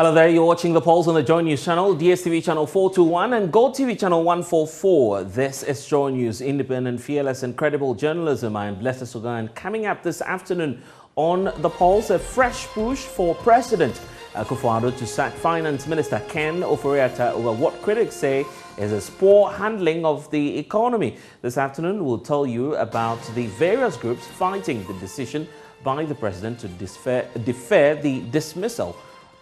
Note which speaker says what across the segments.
Speaker 1: Hello there, you're watching the polls on the JoyNews channel, DSTV channel 421 and Gold TV channel 144. This is JoyNews, independent, fearless and credible journalism. I am blessed Sogah, and coming up this afternoon on the polls, a fresh push for President Akufo-Addo to sack Finance Minister Ken Ofori-Atta over what critics say is his poor handling of the economy. This afternoon, we'll tell you about the various groups fighting the decision by the President to defer the dismissal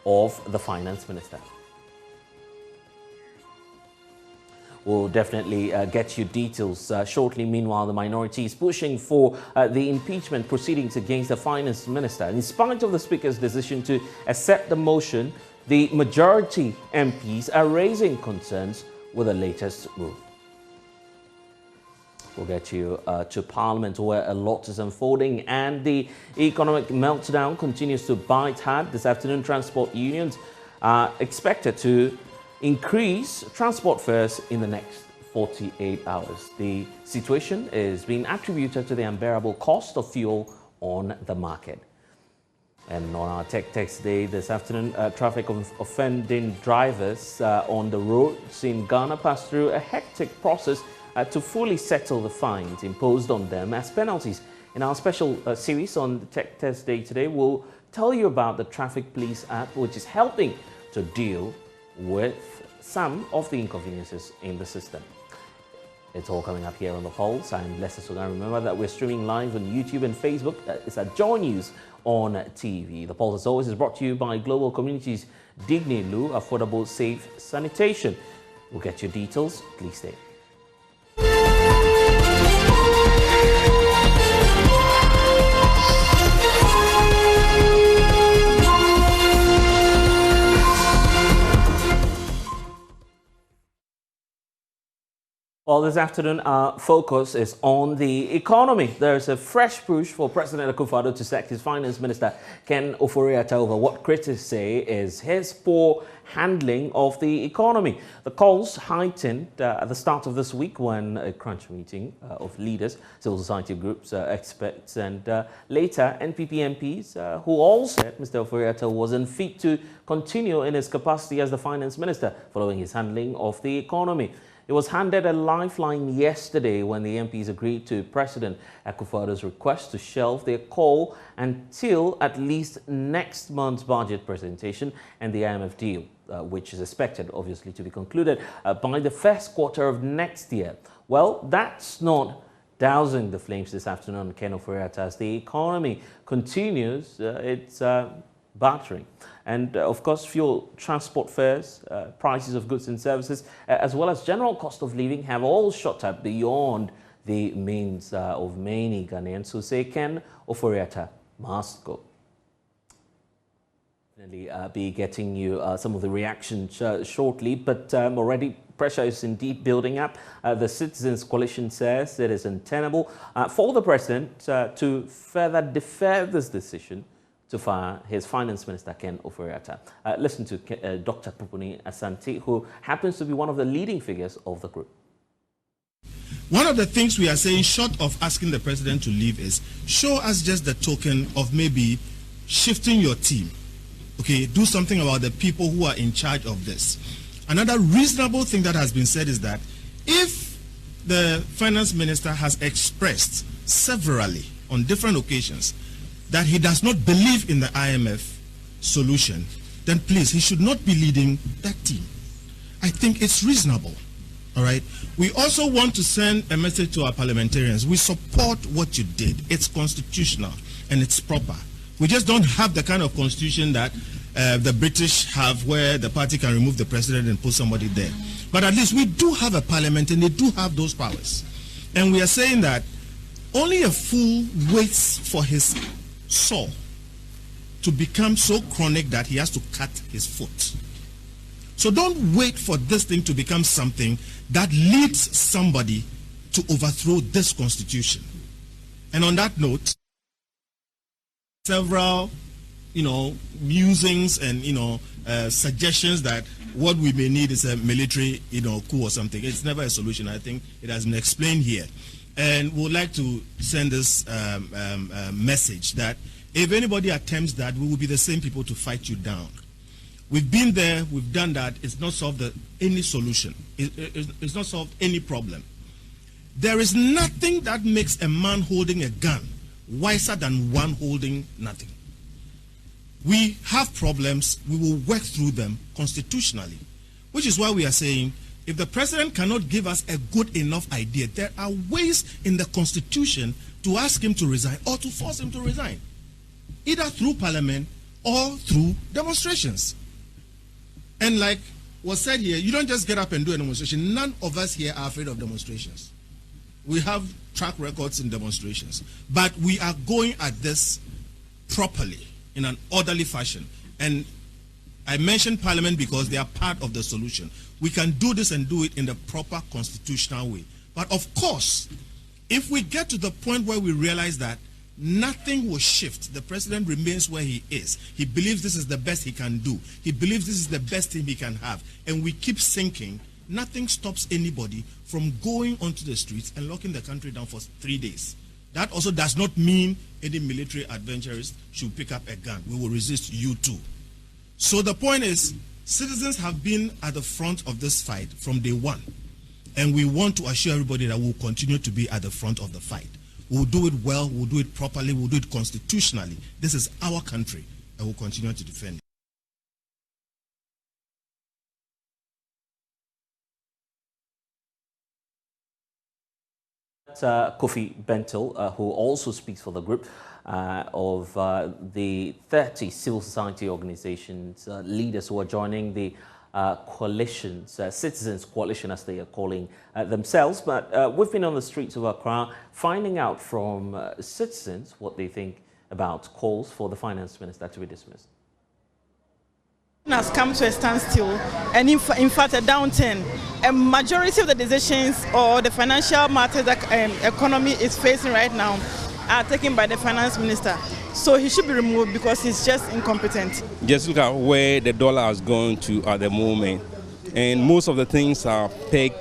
Speaker 1: of the Finance Minister. We'll definitely get you details shortly. Meanwhile, the minority is pushing for the impeachment proceedings against the Finance Minister. In spite of the Speaker's decision to accept the motion, the majority MPs are raising concerns with the latest move. We'll get you to Parliament, where a lot is unfolding and the economic meltdown continues to bite hard. This afternoon, transport unions are expected to increase transport fares in the next 48 hours. The situation is being attributed to the unbearable cost of fuel on the market. And on our Tech Day this afternoon, traffic offending drivers on the roads in Ghana pass through a hectic process to fully settle the fines imposed on them as penalties. In our special series on the Tech Day today, we'll tell you about the Traffic Police app, which is helping to deal with some of the inconveniences in the system. It's all coming up here on the polls. I'm blessed Sogah. Remember that we're streaming live on YouTube and Facebook. It's at JoyNews on TV. The polls, as always, is brought to you by Global Communities Dignilu, affordable, safe sanitation. We'll get your details. Please stay. Well, this afternoon, our focus is on the economy. There's a fresh push for President Akufo-Addo to sack his Finance Minister Ken Ofori-Atta over what critics say is his poor handling of the economy. The calls heightened at the start of this week when a crunch meeting of leaders, civil society groups, experts, and later NPP MPs who all said Mr. Ofori-Atta was unfit to continue in his capacity as the Finance Minister following his handling of the economy. It was handed a lifeline yesterday when the MPs agreed to President Akufo-Addo's request to shelve their call until at least next month's budget presentation and the IMF deal, which is expected, obviously, to be concluded by the first quarter of next year. Well, that's not dousing the flames this afternoon on Ken Ofori-Atta as the economy continues its battering. And of course, fuel, transport fares, prices of goods and services, as well as general cost of living have all shot up beyond the means of many Ghanaians who say Ken Ofori-Atta must go. Definitely be getting you some of the reactions shortly, but already pressure is indeed building up. The Citizens Coalition says it is untenable for the President to further defer this decision to fire his Finance Minister, Ken Ofori-Atta. Listen to Dr. Pupuni Asante, who happens to be one of the leading figures of the group.
Speaker 2: One of the things we are saying, short of asking the President to leave, is show us just the token of maybe shifting your team. Okay, do something about the people who are in charge of this. Another reasonable thing that has been said is that if the Finance Minister has expressed severally on different occasions that he does not believe in the IMF solution, then please, he should not be leading that team. I think it's reasonable, all right? We also want to send a message to our parliamentarians. We support what you did. It's constitutional and it's proper. We just don't have the kind of constitution that the British have, where the party can remove the president and put somebody there. But at least we do have a parliament and they do have those powers. And we are saying that only a fool waits for his sore to become so chronic that he has to cut his foot. So don't wait for this thing to become something that leads somebody to overthrow this constitution. And on that note, several, musings and, suggestions that what we may need is a military, coup or something. It's never a solution. I think it has been explained here. And we would like to send this message that if anybody attempts that, we will be the same people to fight you down. We've been there, we've done that. It's not solved any solution. It's not solved any problem. There is nothing that makes a man holding a gun wiser than one holding nothing. We have problems, we will work through them constitutionally, which is why we are saying if the president cannot give us a good enough idea, there are ways in the constitution to ask him to resign or to force him to resign, either through parliament or through demonstrations. And like was said here, you don't just get up and do a demonstration. None of us here are afraid of demonstrations. We have track records in demonstrations, but we are going at this properly in an orderly fashion. And I mentioned parliament because they are part of the solution. We can do this and do it in the proper constitutional way. But of course, if we get to the point where we realize that nothing will shift, the president remains where he is, he believes this is the best he can do, he believes this is the best thing he can have, and we keep sinking, nothing stops anybody from going onto the streets and locking the country down for 3 days. That also does not mean any military adventurist should pick up a gun. We will resist you too. So the point is, citizens have been at the front of this fight from day one. And we want to assure everybody that we'll continue to be at the front of the fight. We'll do it well, we'll do it properly, we'll do it constitutionally. This is our country, and we'll continue to defend it.
Speaker 1: Kofi Bentil, who also speaks for the group of the 30 civil society organizations, leaders who are joining the coalitions, citizens coalition as they are calling themselves. But we've been on the streets of Accra finding out from citizens what they think about calls for the finance minister to be dismissed.
Speaker 3: Has come to a standstill and in fact a downturn. A majority of the decisions or the financial matters that economy is facing right now are taken by the finance minister. So he should be removed because he's just incompetent.
Speaker 4: Just look at where the dollar has gone to at the moment. And most of the things are pegged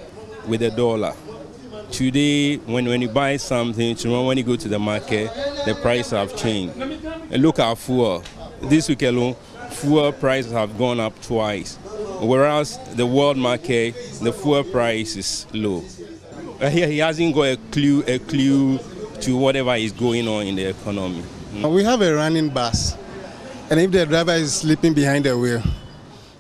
Speaker 4: with the dollar. Today, when you buy something, tomorrow when you go to the market, the price have changed. And look at fuel. This week alone, fuel prices have gone up twice, whereas the world market, the fuel price is low. He hasn't got a clue to whatever is going on in the economy.
Speaker 5: We have a running bus, and if the driver is sleeping behind the wheel,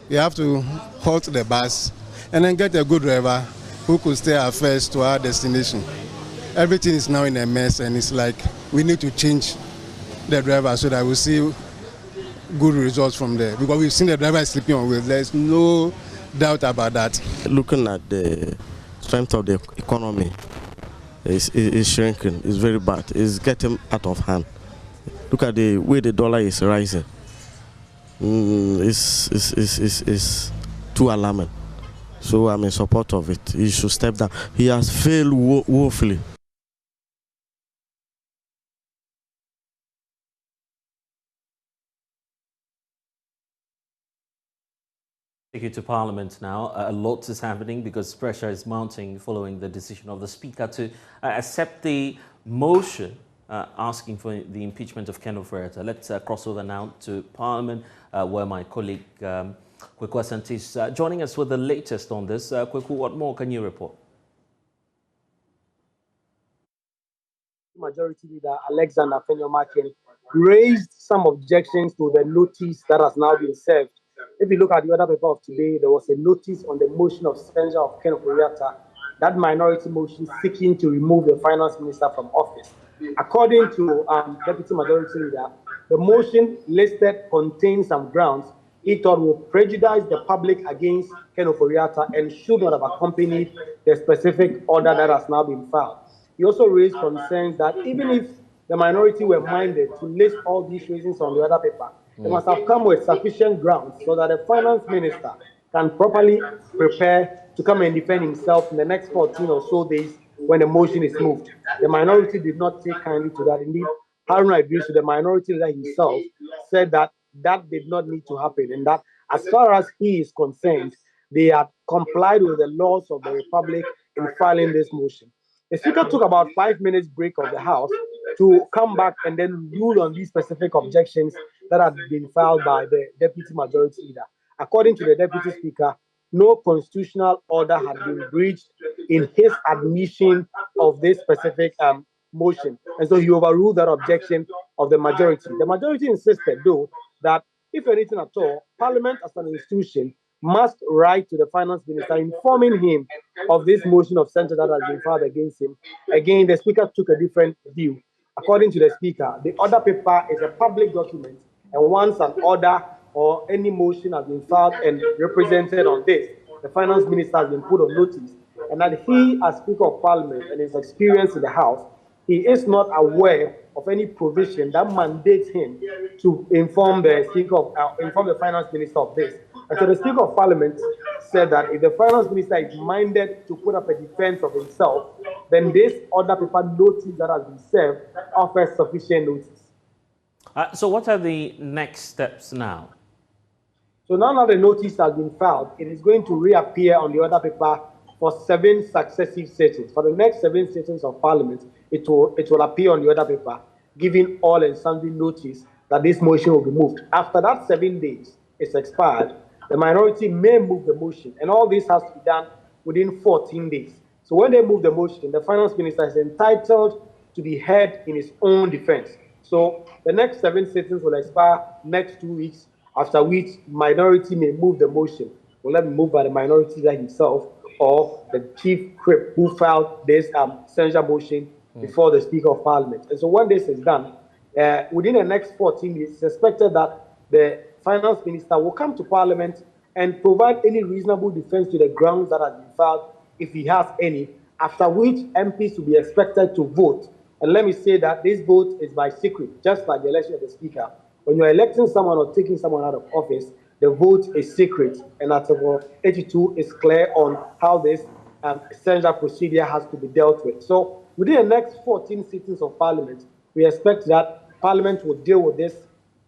Speaker 5: we have to halt the bus and then get a good driver who could stay at first to our destination. Everything is now in a mess, and it's like we need to change the driver so that we see good results from there, because we've seen the driver sleeping on wheels. There's no doubt about that.
Speaker 6: Looking at the strength of the economy, is shrinking. It's very bad. It's getting out of hand. Look at the way the dollar is rising. It's too alarming. So I'm in support of it. He should step down. He has failed woefully.
Speaker 1: Take you to Parliament now. A lot is happening because pressure is mounting following the decision of the Speaker to accept the motion asking for the impeachment of Ken Ofori-Atta. Let's cross over now to Parliament, where my colleague Kweku Asante is joining us with the latest on this. Kweku, what more can you report?
Speaker 7: Majority Leader Alexander Fenyomakin raised some objections to the notice that has now been served. If you look at the other paper of today, there was a notice on the motion of suspension of Ken Ofori-Atta, that minority motion seeking to remove the finance minister from office. According to Deputy Majority Leader, the motion listed contains some grounds he thought would prejudice the public against Ken Ofori-Atta and should not have accompanied the specific order that has now been filed. He also raised concerns that even if the minority were minded to list all these reasons on the other paper, they must have come with sufficient grounds so that the finance minister can properly prepare to come and defend himself in the next 14 or so days when the motion is moved. The minority did not take kindly to that. Indeed, Haruna Idrisu, the minority leader himself, said that that did not need to happen, and that as far as he is concerned, they had complied with the laws of the Republic in filing this motion. The Speaker took about 5 minutes break of the House to come back and then rule on these specific objections that had been filed by the Deputy Majority Leader. according to the Deputy Speaker, no constitutional order had been breached in his admission of this specific motion. And so he overruled that objection of the majority. The majority insisted, though, that if anything at all, Parliament as an institution must write to the finance minister informing him of this motion of censure that has been filed against him. Again, the speaker took a different view. According to the speaker, the order paper is a public document, and once an order or any motion has been filed and represented on this, the finance minister has been put on notice, and that he, as Speaker of Parliament and his experience in the House, he is not aware of any provision that mandates him to inform the inform the finance minister of this. And so the Speaker of Parliament said that if the finance minister is minded to put up a defense of himself, then this order paper notice that has been served offers sufficient notice.
Speaker 1: So what are the next steps now?
Speaker 7: So now that the notice has been filed, it is going to reappear on the order paper for 7 successive sittings. For the next 7 sittings of Parliament, it will appear on the order paper, giving all and sundry notice that this motion will be moved. After that 7 days is expired, the minority may move the motion, and all this has to be done within 14 days. So when they move the motion, the finance minister is entitled to be heard in his own defense. So the next 7 sittings will expire next 2 weeks, after which minority may move the motion. Will it be moved by the minority leader himself or the chief whip who filed this censure motion before the Speaker of Parliament? And so when this is done, within the next 14 days, it's expected that the finance minister will come to Parliament and provide any reasonable defense to the grounds that have been filed, if he has any, after which MPs will be expected to vote. And let me say that this vote is by secret, just like the election of the Speaker. When you're electing someone or taking someone out of office, the vote is secret. And Article 82 is clear on how this censure procedure has to be dealt with. So within the next 14 sittings of Parliament, we expect that Parliament will deal with this,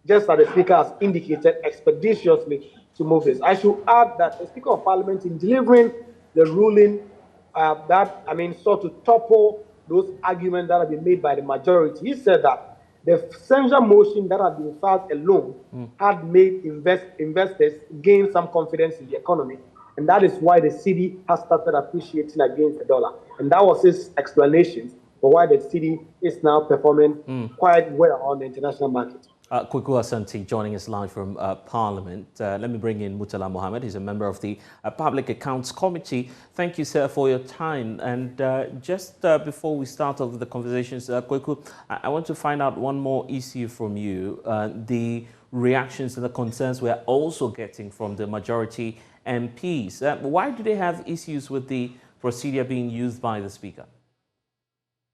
Speaker 7: just as the Speaker has indicated, expeditiously to move this. I should add that the Speaker of Parliament, in delivering the ruling sought to topple those arguments that have been made by the majority, he said that the censure motion that had been filed alone had made investors gain some confidence in the economy. And that is why the cedi has started appreciating against the dollar. And that was his explanation for why the cedi is now performing quite well on the international market.
Speaker 1: Kwaku Asante joining us live from Parliament. Let me bring in Murtala Mohammed. He's a member of the Public Accounts Committee. Thank you, sir, for your time. And just before we start off with the conversations, Kwaku, I want to find out one more issue from you. The reactions and the concerns we're also getting from the majority MPs. Why do they have issues with the procedure being used by the Speaker?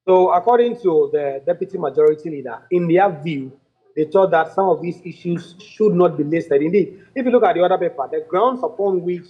Speaker 7: So according to the Deputy Majority Leader, in their view, they thought that some of these issues should not be listed. Indeed, if you look at the order paper, the grounds upon which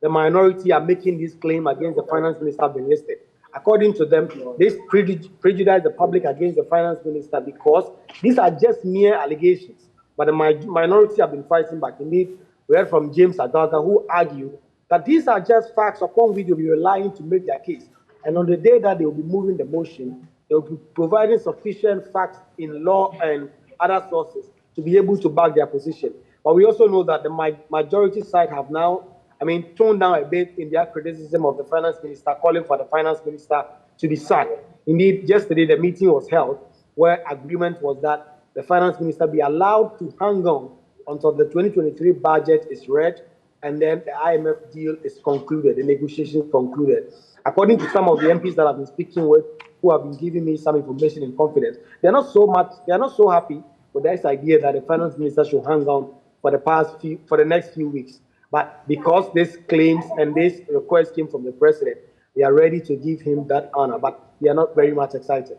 Speaker 7: the minority are making this claim against the finance minister have been listed. According to them, this prejudice the public against the finance minister because these are just mere allegations. But the minority have been fighting back. Indeed, we heard from James Agalga, who argued that these are just facts upon which they will be relying to make their case. And on the day that they will be moving the motion, they will be providing sufficient facts in law and other sources to be able to back their position. But we also know that the majority side have now, toned down a bit in their criticism of the finance minister, calling for the finance minister to be sacked. Indeed, yesterday the meeting was held where agreement was that the finance minister be allowed to hang on until the 2023 budget is read and then the IMF deal is concluded, the negotiation concluded. According to some of the MPs that I've been speaking with, who have been giving me some information in confidence, they are not so happy with this idea that the finance minister should hang on for the next few weeks. But because this claims and this request came from the president, they are ready to give him that honor. But they are not very much excited.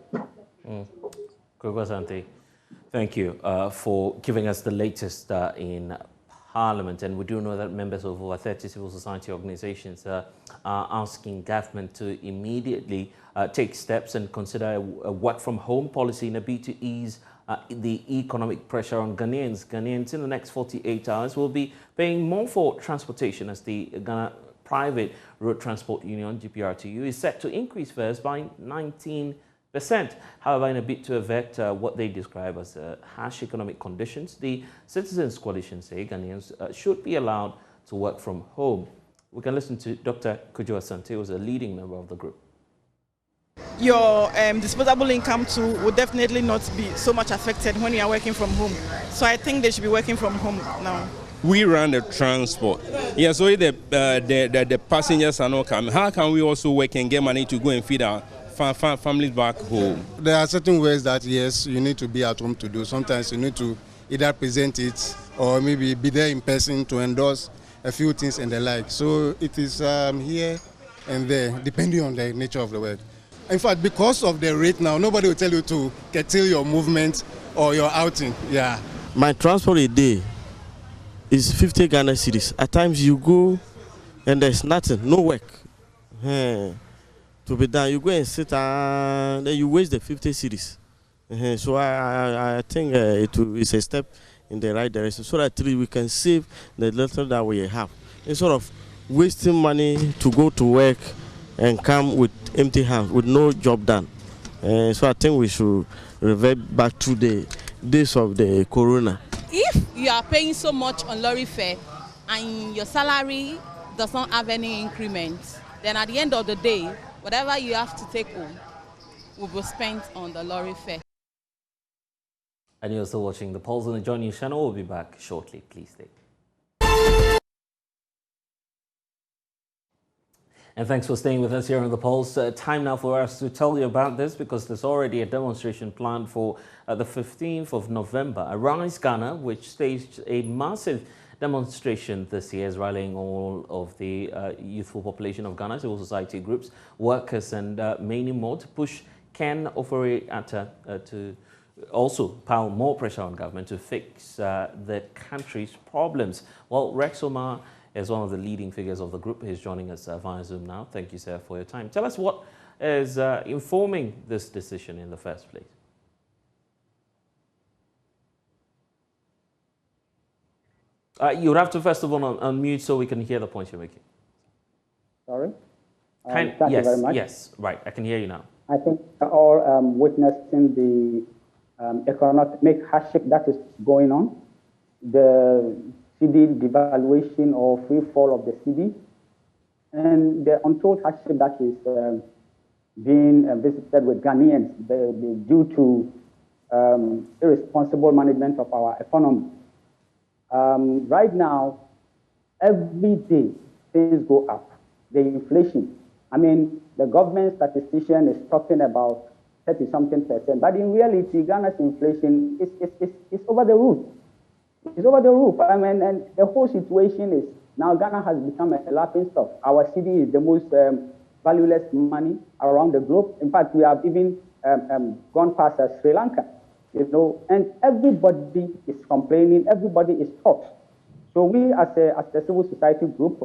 Speaker 1: Kwaku Asante, thank you for giving us the latest in Parliament. And we do know that members of over 30 civil society organizations are asking government to immediately take steps and consider a work-from-home policy in a bid to ease the economic pressure on Ghanaians. Ghanaians in the next 48 hours will be paying more for transportation as the Ghana Private Road Transport Union, GPRTU, is set to increase fares by 19%. However, in a bid to avert what they describe as harsh economic conditions, the Citizens Coalition say Ghanaians should be allowed to work from home. We can listen to Dr. Kojo Asante, who is a leading member of the group.
Speaker 3: Your disposable income too will definitely not be so much affected when you are working from home. So I think they should be working from home now.
Speaker 4: We run the transport. Yeah, so if the passengers are not coming, how can we also work and get money to go and feed our families back home?
Speaker 5: There are certain ways that, yes, you need to be at home to do. Sometimes you need to either present it or maybe be there in person to endorse a few things and the like. So it is here and there, depending on the nature of the work. In fact, because of the rate now, nobody will tell you to curtail your movement or your outing. Yeah.
Speaker 6: My transport a day is 50 Ghana cedis. At times you go and there's nothing, no work to be done. You go and sit and then you waste the 50 cedis. So I think it's a step in the right direction so that we can save the little that we have. Instead of wasting money to go to work and come with empty hands, with no job done. So I think we should revert back to the days of the corona.
Speaker 8: If you are paying so much on lorry fare and your salary does not have any increment, then at the end of the day, whatever you have to take home will be spent on the lorry fare.
Speaker 1: And you're still watching The Pulse on the JoyNews channel. We'll be back shortly. Please stay. And thanks for staying with us here on The Pulse. Time now for us to tell you about this because there's already a demonstration planned for the 15th of November. Arise Ghana, which staged a massive demonstration this year, is rallying all of the youthful population of Ghana, civil society groups, workers, and many more to push Ken Ofori-Atta to also pile more pressure on government to fix the country's problems. Well, Rex Omar is one of the leading figures of the group. He's joining us via Zoom now. Thank you, sir, for your time. Tell us what is informing this decision in the first place. You would have to first of all unmute so we can hear the points you're making.
Speaker 9: Sorry?
Speaker 1: Thank
Speaker 9: you very much.
Speaker 1: Yes, right. I can hear you now.
Speaker 9: I think we're all witnessing the economic hardship that is going on. The CD devaluation or free fall of the CD, and the untold hardship that is being visited with Ghanaians due to irresponsible management of our economy. Right now, every day things go up. The inflation. I mean, the government statistician is talking about 30-something%, but in reality, Ghana's inflation is over the roof. It's over the roof. I mean, and the whole situation is now Ghana has become a laughing stock. Our cedi is the most valueless money around the globe. In fact, we have even gone past Sri Lanka, you know, and everybody is complaining, everybody is hot. So we as the civil society group,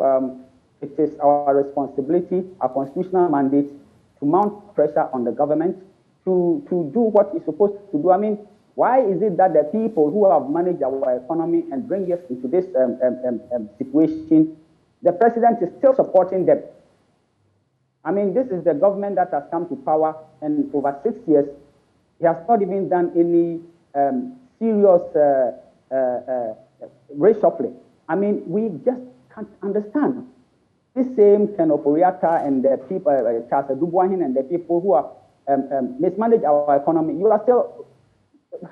Speaker 9: it is our responsibility, our constitutional mandate to mount pressure on the government to do what it's supposed to do. I mean, why is it that the people who have managed our economy and bring us into this situation, the president is still supporting them? I mean, this is the government that has come to power, and over 6 years, he has not even done any serious reshuffling. I mean, we just can't understand. This same Ken Ofori-Atta and the people, Charles Dubois and the people who have mismanaged our economy, you are still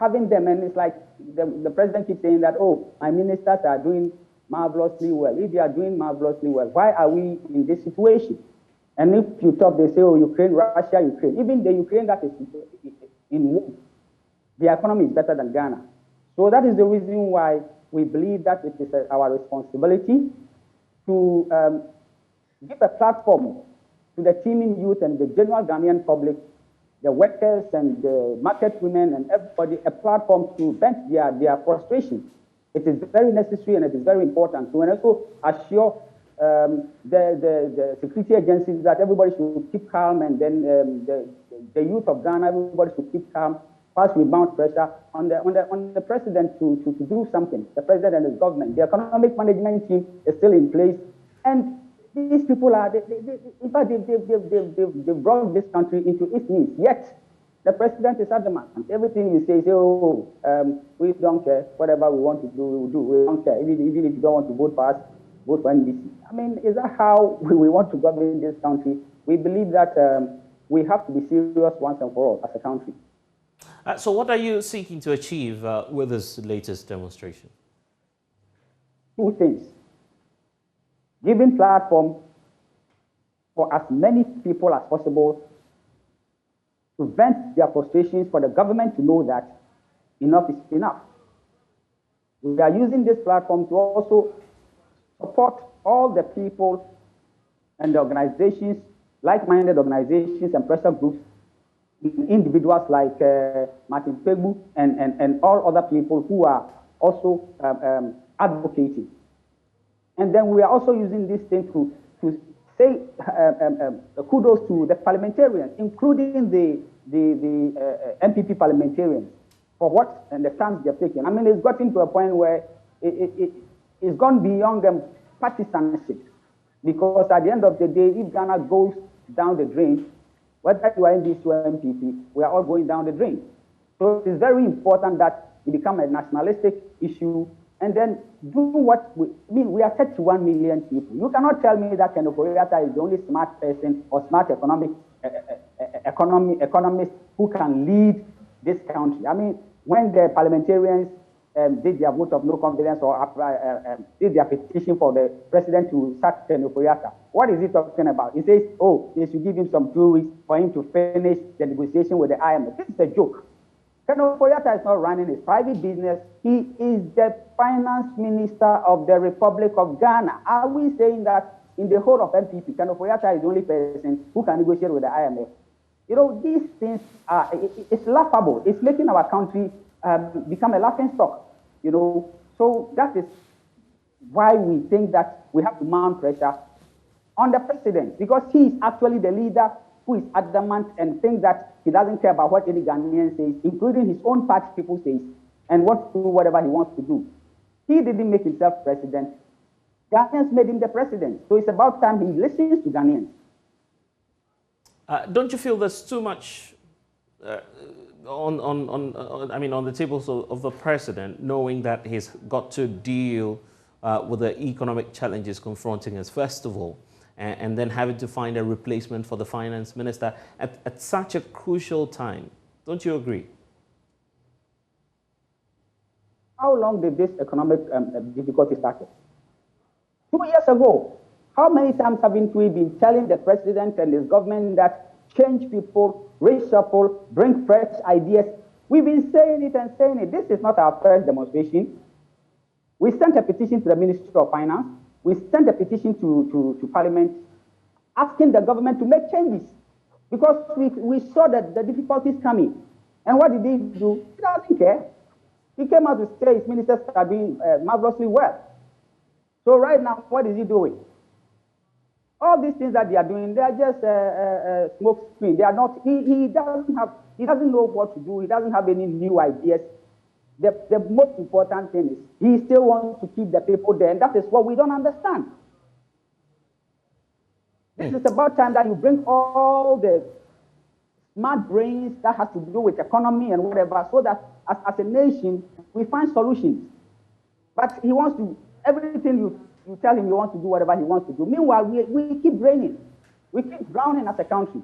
Speaker 9: having them, and it's like the president keeps saying that, oh, my ministers are doing marvelously well. If they are doing marvelously well, why are we in this situation? And if you talk, they say, oh, Ukraine, Russia, Ukraine. Even the Ukraine that is in war, the economy is better than Ghana. So that is the reason why we believe that it is our responsibility to give a platform to the teeming youth and the general Ghanaian public, the workers and the market women and everybody, a platform to vent their frustration. It is very necessary and it is very important. So, and also assure the security agencies that everybody should keep calm, and then the youth of Ghana, everybody should keep calm. First, we mount pressure on the president to do something. The president and his government, the economic management team is still in place, and these people are, in fact, they've brought this country into its knees. Yet, the president is adamant. Everything you say, we don't care. Whatever we want to do, we will do. We don't care. Even if you don't want to vote for us, vote for NDC. I mean, is that how we want to govern this country? We believe that we have to be serious once and for all as a country.
Speaker 1: So what are you seeking to achieve with this latest demonstration?
Speaker 9: Two things. Giving platform for as many people as possible to vent their frustrations, for the government to know that enough is enough. We are using this platform to also support all the people and the organizations, like-minded organizations and pressure groups, individuals like Martin Pegbu and all other people who are also advocating. And then we are also using this thing to say kudos to the parliamentarians, including the MPP parliamentarians, for what and the stance they're taking. I mean, it's gotten to a point where it's gone beyond partisanship, because at the end of the day, if Ghana goes down the drain, whether you are in this or MPP, we are all going down the drain. So it's very important that it become a nationalistic issue, and then do what we are 31 million people. You cannot tell me that Ken Ofori-Atta is the only smart person or smart economist who can lead this country. I mean, when the parliamentarians did their vote of no confidence or did their petition for the president to sack Ken Ofori-Atta, what is he talking about? He says, oh, they should give him some 2 weeks for him to finish the negotiation with the IMF. This is a joke. Ken Ofori-Atta is not running his private business. He is the finance minister of the Republic of Ghana. Are we saying that in the whole of MPP, Ken Ofori-Atta is the only person who can negotiate with the IMF? You know, these things are, it's laughable. It's making our country become a laughing stock, you know. So that is why we think that we have to mount pressure on the president, because he is actually the leader who is adamant and thinks that he doesn't care about what any Ghanaian says, including his own party people says, and wants to do whatever he wants to do. He didn't make himself president. Ghanaians made him the president. So it's about time he listens to Ghanaians.
Speaker 1: Don't you feel there's too much on the tables of the president, knowing that he's got to deal with the economic challenges confronting us, first of all, and then having to find a replacement for the finance minister at such a crucial time? Don't you agree?
Speaker 9: How long did this economic difficulty start? 2 years ago. How many times haven't we been telling the president and his government that change people, reshuffle, bring fresh ideas? We've been saying it and saying it. This is not our first demonstration. We sent a petition to the Ministry of Finance. We sent a petition to Parliament asking the government to make changes, because we saw that the difficulties coming. And what did he do? He doesn't care. He came out to say his ministers are doing marvelously well. So right now, what is he doing? All these things that they are doing, they are just smoke screen. They are not. He doesn't know what to do. He doesn't have any new ideas. The most important thing is he still wants to keep the people there, and that is what we don't understand. This is about time that you bring all the smart brains that has to do with economy and whatever, so that as a nation we find solutions. But he wants to, everything you tell him, you want to do whatever he wants to do. Meanwhile, we keep draining. We keep drowning as a country.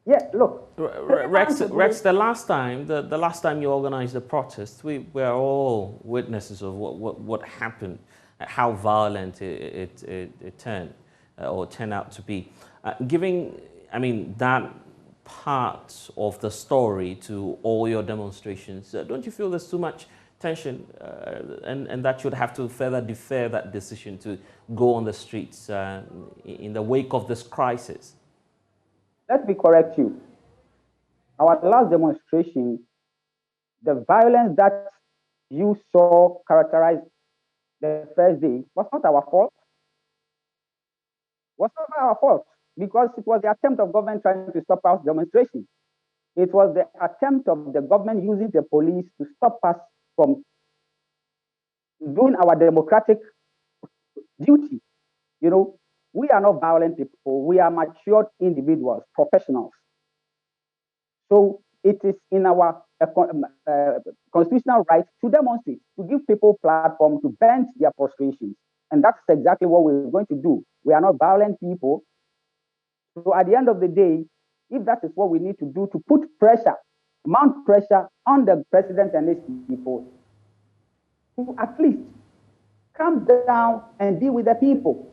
Speaker 9: Yeah, look.
Speaker 1: Rex, the last time you organized the protest, we were all witnesses of what happened, how violent it turned or turned out to be. Giving, that part of the story to all your demonstrations, don't you feel there's too much tension and that should have to further defer that decision to go on the streets in the wake of this crisis?
Speaker 9: Let me correct you. Our last demonstration, the violence that you saw characterized the first day was not our fault. Was not our fault, because it was the attempt of government trying to stop our demonstration. It was the attempt of the government using the police to stop us from doing our democratic duty. You know, we are not violent people. We are matured individuals, professionals. So it is in our constitutional right to demonstrate, to give people platform to vent their frustrations. And that's exactly what we're going to do. We are not violent people. So at the end of the day, if that is what we need to do to put pressure, mount pressure on the president and his people, to at least come down and deal with the people.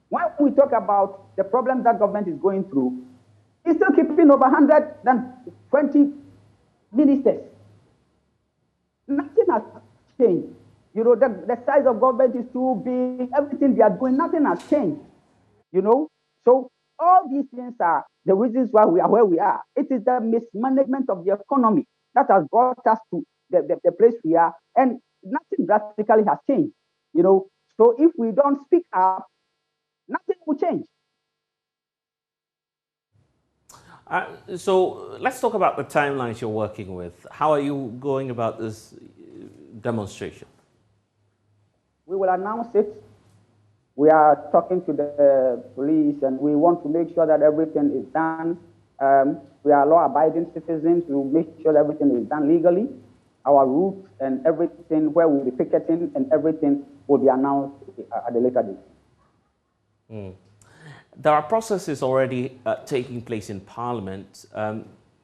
Speaker 9: When we talk about the problems that government is going through, it's still keeping over 120 ministers. Nothing has changed. You know, the size of government is too big. Everything they are doing, nothing has changed. You know, so all these things are the reasons why we are where we are. It is the mismanagement of the economy that has brought us to the place we are, and nothing drastically has changed. You know, so if we don't speak up, nothing will change.
Speaker 1: So let's talk about the timelines you're working with. How are you going about this demonstration?
Speaker 9: We will announce it. We are talking to the police, and we want to make sure that everything is done. We are law-abiding citizens. We will make sure that everything is done legally. Our routes and everything, where we'll be picketing and everything, will be announced at a later date.
Speaker 1: There are processes already taking place in Parliament.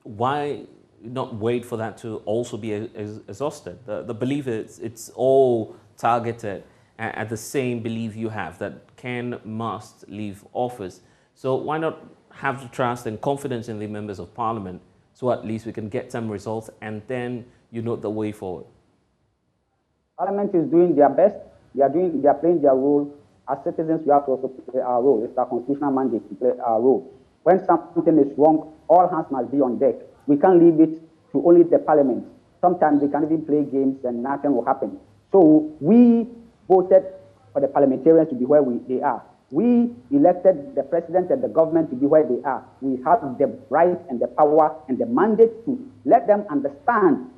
Speaker 1: Why not wait for that to also be exhausted? The belief is it's all targeted at the same belief you have, that Ken must leave office. So why not have the trust and confidence in the members of Parliament, so at least we can get some results and then you know the way forward?
Speaker 9: Parliament is doing their best. They are playing their role. As citizens, we have to also play our role. It's our constitutional mandate to play our role. When something is wrong, all hands must be on deck. We can't leave it to only the Parliament. Sometimes they can even play games and nothing will happen. So we voted for the parliamentarians to be where they are. We elected the president and the government to be where they are. We have the right and the power and the mandate to let them understand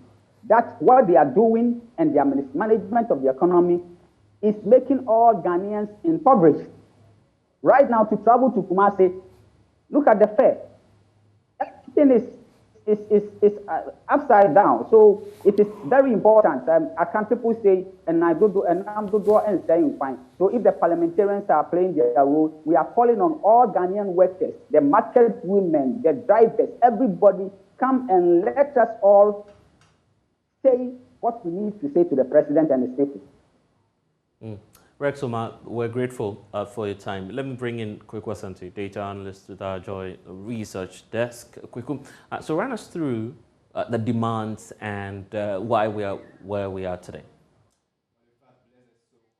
Speaker 9: that what they are doing and their mismanagement of the economy is making all Ghanaians impoverished. Right now, to travel to Kumasi, look at the fare. Everything is upside down. So it is very important. I can't people say, and I'm saying fine. So if the parliamentarians are playing their role, we are calling on all Ghanaian workers, the market women, the drivers, everybody, come and let us all say what we need to say to the president and his people.
Speaker 1: Rex Omar, we're grateful for your time. Let me bring in Kweku Asante, data analyst with our Joy Research Desk. Kweku, so run us through the demands and why we are where we are today.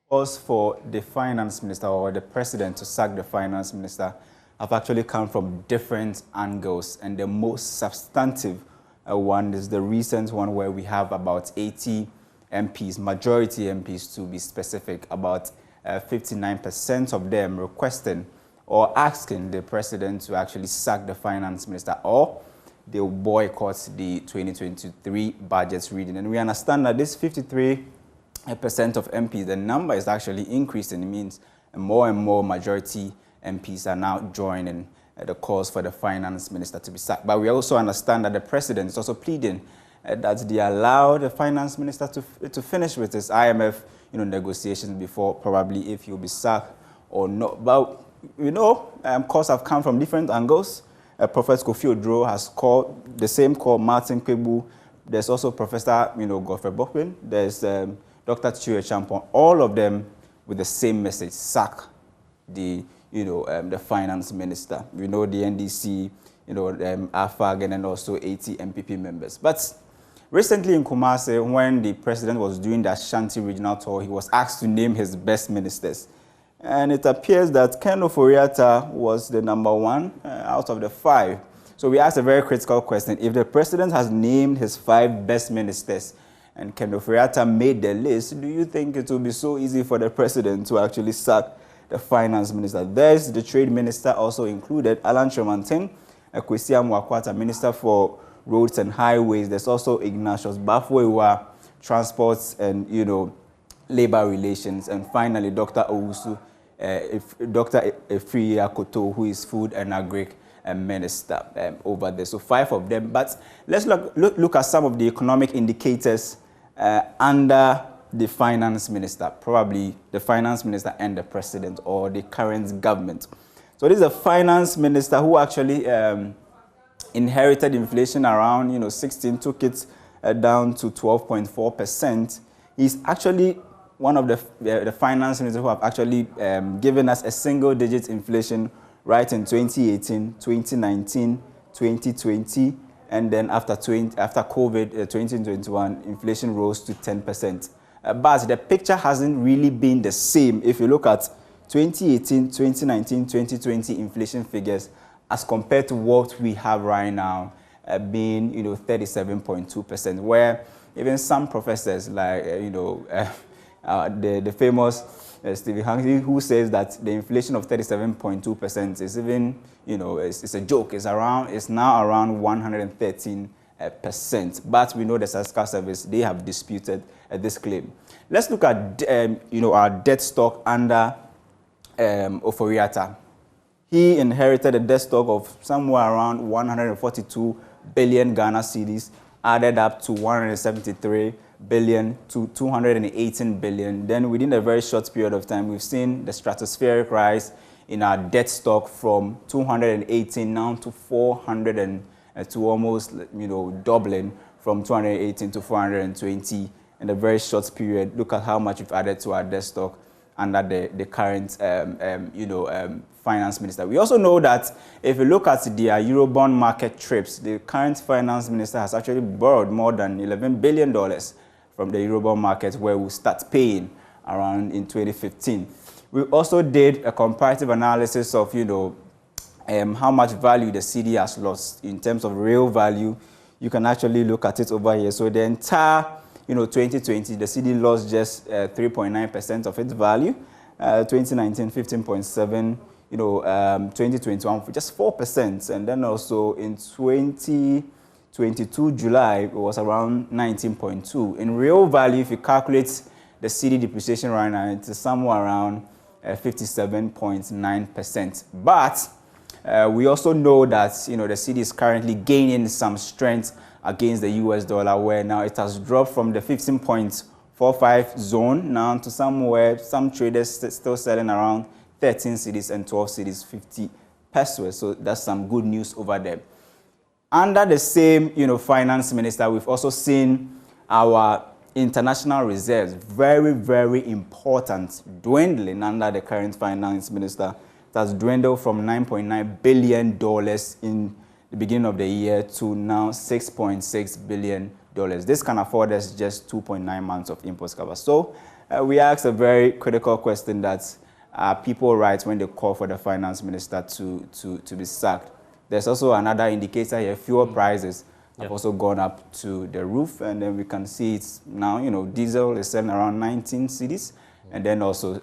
Speaker 10: Calls for the finance minister or the president to sack the finance minister have actually come from different angles, and the most substantive one is the recent one where we have about 80 MPs, majority MPs to be specific, about 59% of them requesting or asking the president to actually sack the finance minister, or they will boycott the 2023 budget reading. And we understand that this 53% of MPs, the number is actually increasing. It means more and more majority MPs are now joining the calls for the finance minister to be sacked. But we also understand that the president is also pleading that they allow the finance minister to finish with his IMF negotiations before probably if he'll be sacked or not. But calls have come from different angles. Professor Kofi Oduro has called the same call, Martin Kwebu. There's also Professor Godfrey Bokwin. There's Dr. Chue Champon. All of them with the same message: sack the finance minister. We know the NDC, AFAG, and also 80 MPP members. But recently in Kumasi, when the president was doing the Ashanti regional tour, he was asked to name his best ministers. And it appears that Ken Ofori-Atta was the #1 out of the 5. So we asked a very critical question. If the president has named his 5 best ministers and Ken Ofori-Atta made the list, do you think it will be so easy for the president to actually sack the finance minister? There's the trade minister also included, Alan Chomantin, Kwesi Amoakwata, minister for roads and highways. There's also Ignatius Bafwewa, transports and labor relations, and finally Dr. Owusu, Dr. Efri Akoto, who is food and agric minister over there. So 5 of them. But let's look at some of the economic indicators under the finance minister, probably the finance minister and the president or the current government. So this is a finance minister who actually inherited inflation around 16, took it down to 12.4%. He's actually one of the finance ministers who have actually given us a single-digit inflation right in 2018, 2019, 2020, and then after COVID, 2021, inflation rose to 10%. But the picture hasn't really been the same if you look at 2018, 2019, 2020 inflation figures as compared to what we have right now, being 37.2%, where even some professors like the famous Stephen Hawking, who says that the inflation of 37.2% is even, it's a joke. It's now around 113%. But we know the Statistical Service, they have disputed this claim. Let's look at, our debt stock under Ofori-Atta. He inherited a debt stock of somewhere around 142 billion Ghana cedis, added up to 173 billion to 218 billion. Then within a very short period of time, we've seen the stratospheric rise in our debt stock from 218 now to 400 and to almost doubling from 218 to 420 in a very short period. Look at how much we've added to our debt stock under the current finance minister. We also know that if you look at the Eurobond market trips, the current finance minister has actually borrowed more than $11 billion from the Eurobond market, where we'll start paying around in 2015. We also did a comparative analysis of, how much value the cedi has lost in terms of real value. You can actually look at it over here. So the entire, 2020, the cedi lost just 3.9% of its value. 2019, 15.7%. 2021, just 4%. And then also in 2022, July, it was around 19.2%. In real value, if you calculate the cedi depreciation right now, it's somewhere around 57.9%. But we also know that, the cedi is currently gaining some strength against the US dollar, where now it has dropped from the 15.45 zone now to somewhere, some traders still selling around 13 cedis and 12 cedis, 50 pesos. So that's some good news over there. Under the same, finance minister, we've also seen our international reserves, very, very important, dwindling under the current finance minister. It has dwindled from $9.9 billion in the beginning of the year to now $6.6 billion. This can afford us just 2.9 months of import cover. So we asked a very critical question that people right when they call for the finance minister to be sacked. There's also another indicator here, fuel prices have also gone up to the roof, and then we can see it's now, diesel is selling around 19 cedis, and then also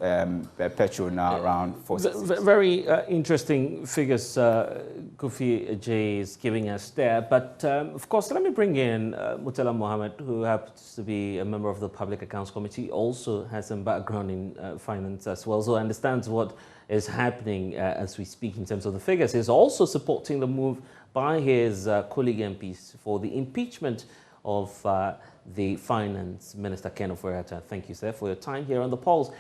Speaker 10: petrol now around 40 cedis.
Speaker 1: Very interesting figures Kofi J is giving us there. But of course, let me bring in Murtala Mohammed, who happens to be a member of the Public Accounts Committee, also has some background in finance as well, so understands what is happening as we speak in terms of the figures. He's also supporting the move by his colleague MPs for the impeachment of the Finance Minister, Ken Ofori-Atta. Thank you, sir, for your time here on the polls.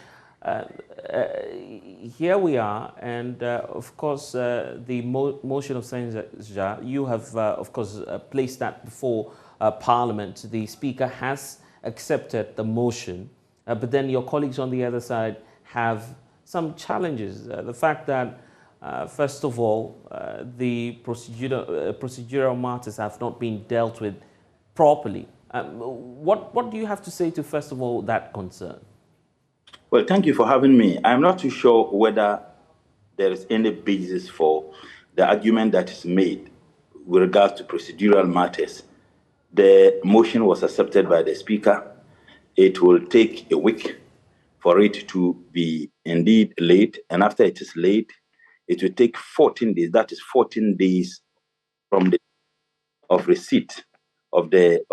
Speaker 1: Here we are, and of course, the motion of censure, you have, of course, placed that before Parliament. The Speaker has accepted the motion, but then your colleagues on the other side have some challenges. The fact that, first of all, the procedural matters have not been dealt with properly. What do you have to say to, first of all, that concern?
Speaker 11: Well, thank you for having me. I'm not too sure whether there is any basis for the argument that is made with regards to procedural matters. The motion was accepted by the Speaker. It will take a week for it to be indeed laid, and after it is laid, it will take 14 days. That is 14 days from the of receipt of the.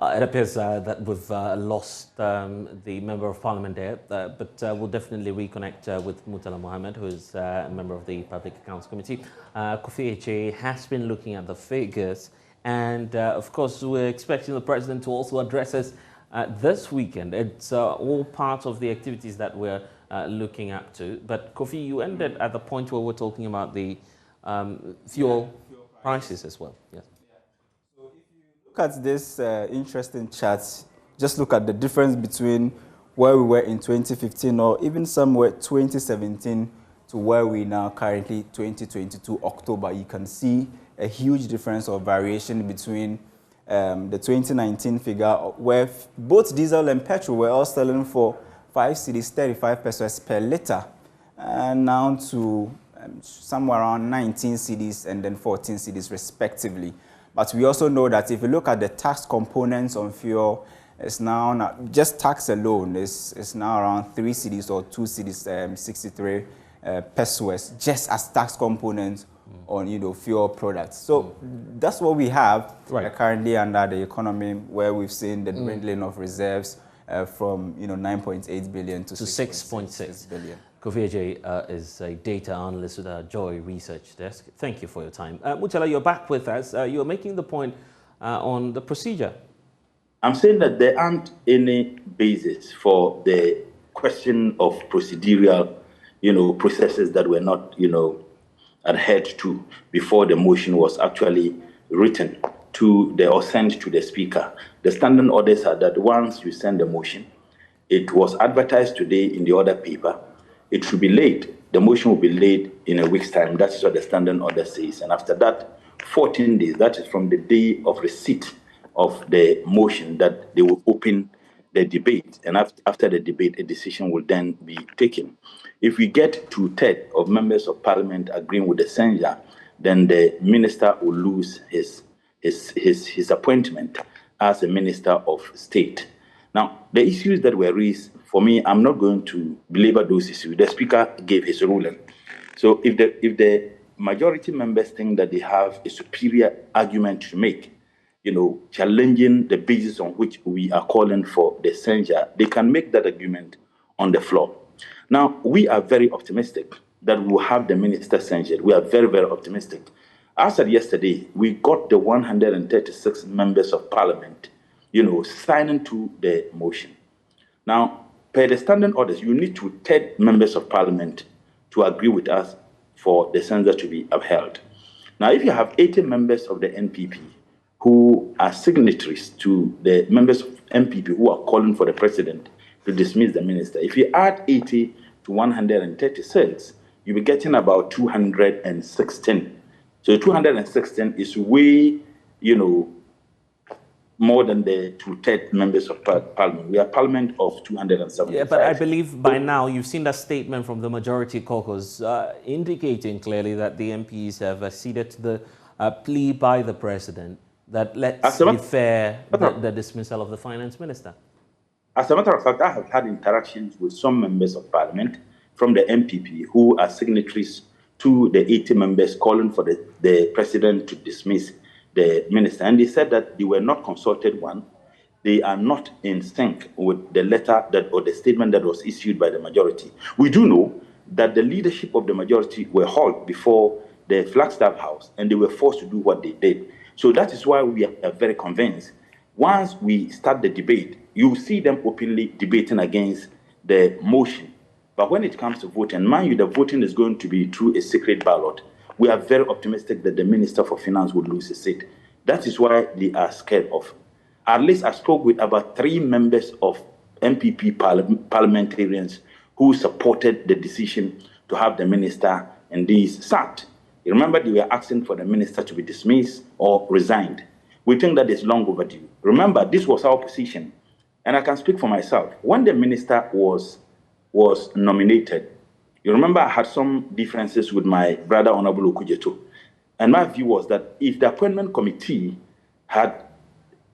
Speaker 1: It appears that we've lost the Member of Parliament there, but we'll definitely reconnect with Murtala Mohammed, who is a member of the Public Accounts Committee. Kofi J has been looking at the figures And of course, we're expecting the president to also address us this weekend. It's all part of the activities that we're looking up to. But Kofi, you ended at the point where we're talking about the fuel prices as well. Yes.
Speaker 10: So if you look at this interesting chart, just look at the difference between where we were in 2015 or even somewhere 2017 to where we now currently 2022 October. You can see a huge difference or variation between the 2019 figure where both diesel and petrol were all selling for 5 cedis, 35 pesos per liter, and now to somewhere around 19 cedis and then 14 cedis respectively. But we also know that if you look at the tax components on fuel, it's now not just tax alone is now around 3 cedis or 2 cedis, 63 pesos just as tax components on fuel products. So that's what we have currently under the economy, where we've seen the dwindling of reserves from 9.8 billion to 6.6 billion.
Speaker 1: Kofi Ajay is a data analyst with our Joy Research Desk. Thank you for your time. Mutala, you're back with us. You're making the point on the procedure.
Speaker 11: I'm saying that there aren't any basis for the question of procedural, processes that were not, adhered to before the motion was actually written to or sent to the speaker. The standing orders are that once you send the motion, it was advertised today in the order paper. It should be laid. The motion will be laid in a week's time. That is what the standing order says. And after that, 14 days, that is from the day of receipt of the motion, that they will open the debate. And after the debate, a decision will then be taken. If we get 2/3 of members of parliament agreeing with the censure, then the minister will lose his appointment as a minister of state. Now, the issues that were raised, for me, I'm not going to belabor those issues. The speaker gave his ruling. So if the majority members think that they have a superior argument to make, challenging the basis on which we are calling for the censure, they can make that argument on the floor. Now, we are very optimistic that we will have the minister censured. We are very, very optimistic. As of yesterday, we got the 136 members of parliament, signing to the motion. Now, per the standing orders, you need 2/3 members of parliament to agree with us for the censure to be upheld. Now, if you have 80 members of the NPP who are signatories to the members of NPP who are calling for the president to dismiss the minister, if you add 80 to 136, you'll be getting about 216. So 216 is way, more than the 2/3 members of parliament. We are parliament of 275.
Speaker 1: Yeah, but I believe by now you've seen that statement from the majority caucus indicating clearly that the MPs have acceded to the plea by the president that let's defer the dismissal of the finance minister.
Speaker 11: As a matter of fact, I have had interactions with some members of parliament from the MPP who are signatories to the 80 members calling for the president to dismiss the minister. And they said that they were not consulted, one. They are not in sync with the letter or the statement that was issued by the majority. We do know that the leadership of the majority were hauled before the Flagstaff House and they were forced to do what they did. So that is why we are very convinced. Once we start the debate, you will see them openly debating against the motion. But when it comes to voting, mind you, the voting is going to be through a secret ballot. We are very optimistic that the Minister for Finance would lose his seat. That is why they are scared of. At least I spoke with about 3 members of MPP parliamentarians who supported the decision to have the minister and these sacked. You remember they were asking for the minister to be dismissed or resigned. We think that is long overdue. Remember, this was our position. And I can speak for myself. When the minister was nominated, you remember I had some differences with my brother, Honorable Okujeto. And my view was that if the appointment committee had,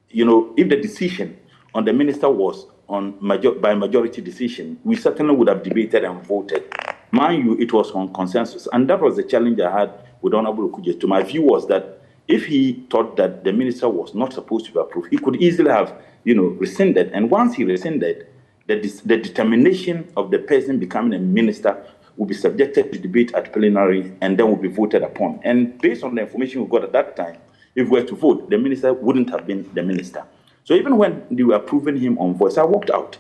Speaker 11: if the decision on the minister was by majority decision, we certainly would have debated and voted. Mind you, it was on consensus. And that was the challenge I had with Honorable Okujeto. My view was that if he thought that the minister was not supposed to be approved, he could easily have, rescinded. And once he rescinded, the determination of the person becoming a minister will be subjected to debate at plenary and then will be voted upon. And based on the information we got at that time, if we were to vote, the minister wouldn't have been the minister. So even when they were approving him on voice, I walked out.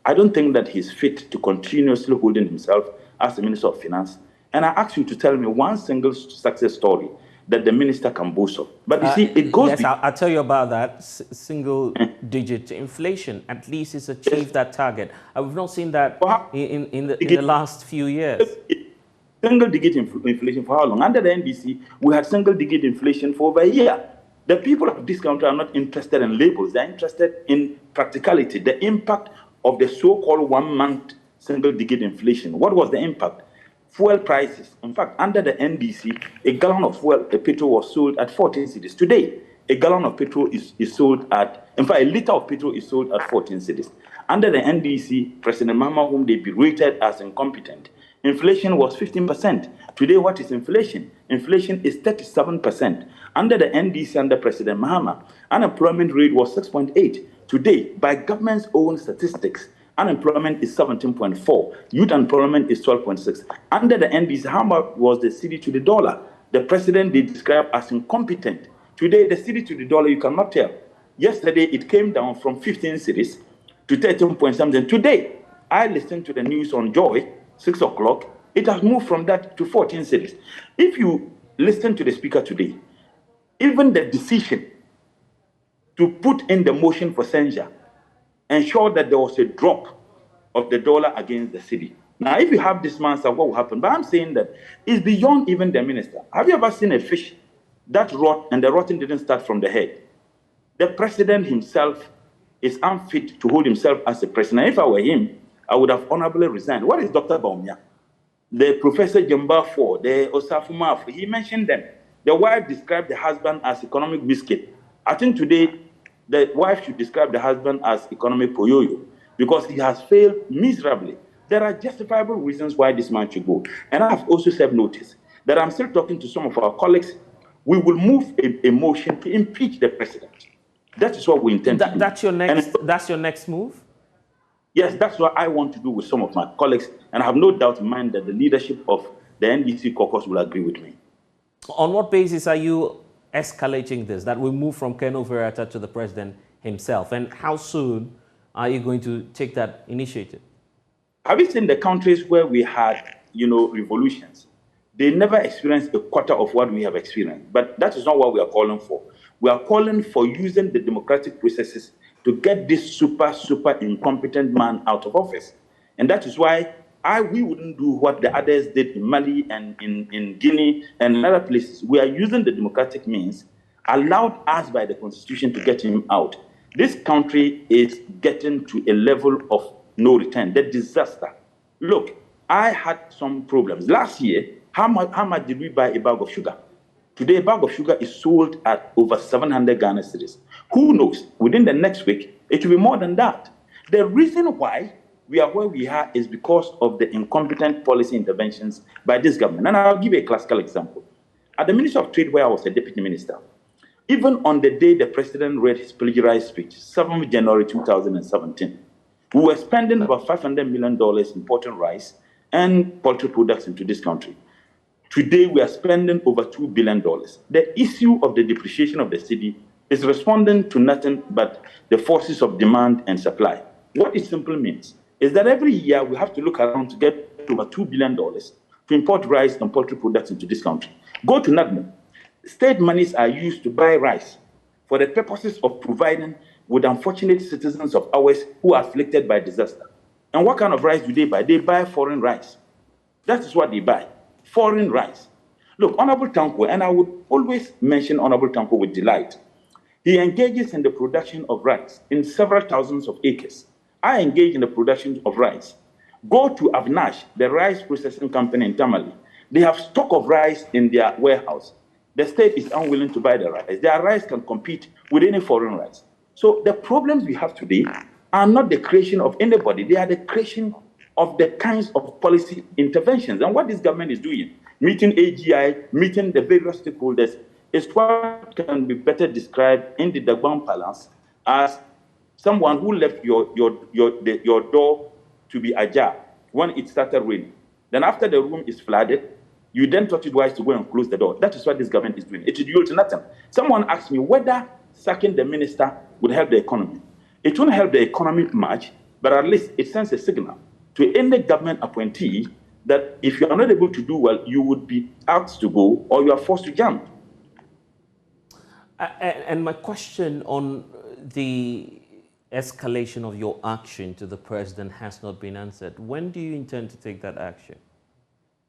Speaker 11: I don't think that he's fit to continuously holding himself as the Minister of Finance. And I ask you to tell me one single success story that the minister can boast of. But you see, it goes...
Speaker 1: Yes, I'll tell you about that. Single-digit inflation, at least it's achieved that target. We've not seen that in the last few years.
Speaker 11: Single-digit inflation for how long? Under the NDC, we had single-digit inflation for over a year. The people of this country are not interested in labels. They're interested in practicality, the impact of the so-called one-month single-digit inflation. What was the impact? Fuel prices. In fact, under the NDC, a gallon of petrol was sold at 14 cedis. Today, a gallon of petrol is sold at, in fact, a liter of petrol is sold at 14 cedis. Under the NDC, President Mahama, whom they berated as incompetent, inflation was 15%. Today, what is inflation? Inflation is 37%. Under the NDC, under President Mahama, unemployment rate was 6.8. Today, by government's own statistics, unemployment is 17.4. Youth employment is 12.6. Under the NDC, how much was the cedi to the dollar? The president they described as incompetent. Today, the cedi to the dollar, you cannot tell. Yesterday, it came down from 15 cedis to 13 point something. Today, I listened to the news on Joy, 6 o'clock. It has moved from that to 14 cedis. If you listen to the speaker today, even the decision to put in the motion for censure ensure that there was a drop of the dollar against the cedi. Now, if you have this man, what will happen? But I'm saying that it's beyond even the minister. Have you ever seen a fish that rot and the rotting didn't start from the head? The president himself is unfit to hold himself as a president. If I were him, I would have honorably resigned. What is Dr. Baumia? The Professor Jemba Ford, the Osafumaf, he mentioned them. The wife described the husband as economic biscuit. I think today, the wife should describe the husband as economic poyoyo because he has failed miserably. There are justifiable reasons why this man should go. And I have also served notice that I'm still talking to some of our colleagues. We will move a motion to impeach the president. That is what we intend to do.
Speaker 1: That's your next move?
Speaker 11: Yes, that's what I want to do with some of my colleagues. And I have no doubt in mind that the leadership of the NDC caucus will agree with me.
Speaker 1: On what basis are you escalating this, that we move from Ken Ofori-Atta to the president himself? And how soon are you going to take that initiative?
Speaker 11: Have you seen the countries where we had, revolutions? They never experienced a quarter of what we have experienced. But that is not what we are calling for. We are calling for using the democratic processes to get this super incompetent man out of office. And that is why we wouldn't do what the others did in Mali and in Guinea and in other places. We are using the democratic means allowed us by the Constitution to get him out. This country is getting to a level of no return, the disaster. Look, I had some problems. Last year, how much did we buy a bag of sugar? Today, a bag of sugar is sold at over 700 Ghana cedis. Who knows? Within the next week, it will be more than that. The reason why we are where we are is because of the incompetent policy interventions by this government. And I'll give you a classical example. At the Ministry of Trade, where I was a deputy minister, even on the day the president read his plagiarized speech, 7th January 2017, we were spending about $500 million importing rice and poultry products into this country. Today, we are spending over $2 billion. The issue of the depreciation of the cedi is responding to nothing but the forces of demand and supply. What it simply means is that every year we have to look around to get over $2 billion to import rice and poultry products into this country. Go to NADMO. State monies are used to buy rice for the purposes of providing with unfortunate citizens of ours who are afflicted by disaster. And what kind of rice do they buy? They buy foreign rice. That is what they buy, foreign rice. Look, Honorable Tanko, and I would always mention Honorable Tanko with delight, he engages in the production of rice in several thousands of acres. I engage in the production of rice. Go to Avnash, the rice processing company in Tamale. They have stock of rice in their warehouse. The state is unwilling to buy the rice. Their rice can compete with any foreign rice. So the problems we have today are not the creation of anybody. They are the creation of the kinds of policy interventions. And what this government is doing, meeting AGI, meeting the various stakeholders, is what can be better described in the Dagbang Palace as someone who left your door to be ajar when it started raining. Then after the room is flooded, You then thought it wise to go and close the door. That is what this government is doing. It will yield to nothing. Someone asked me whether sacking the minister would help the economy. It won't help the economy much, but at least it sends a signal to any government appointee that if you are not able to do well, you would be asked to go or you are forced to jump.
Speaker 1: And my question on the escalation of your action to the president has not been answered. When do you intend to take that action?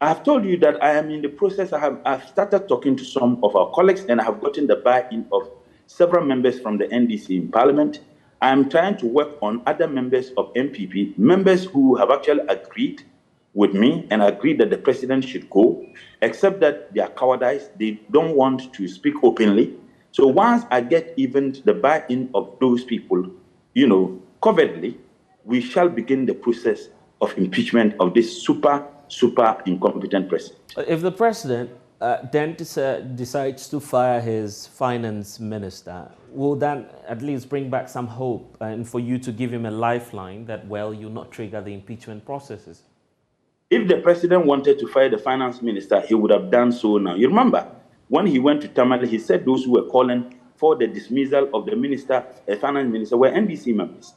Speaker 11: I have told you that I am in the process. I've started talking to some of our colleagues and I have gotten the buy-in of several members from the NDC in Parliament. I am trying to work on other members of MPP, members who have actually agreed with me and agreed that the president should go, except that they are cowardice. They don't want to speak openly. So once I get even the buy-in of those people, covertly, we shall begin the process of impeachment of this super incompetent president.
Speaker 1: If the president then decides to fire his finance minister, will that at least bring back some hope and for you to give him a lifeline that, well, you'll not trigger the impeachment processes?
Speaker 11: If the president wanted to fire the finance minister, he would have done so now. You remember, when he went to Tamale, he said those who were calling for the dismissal of the finance minister, were NDC members.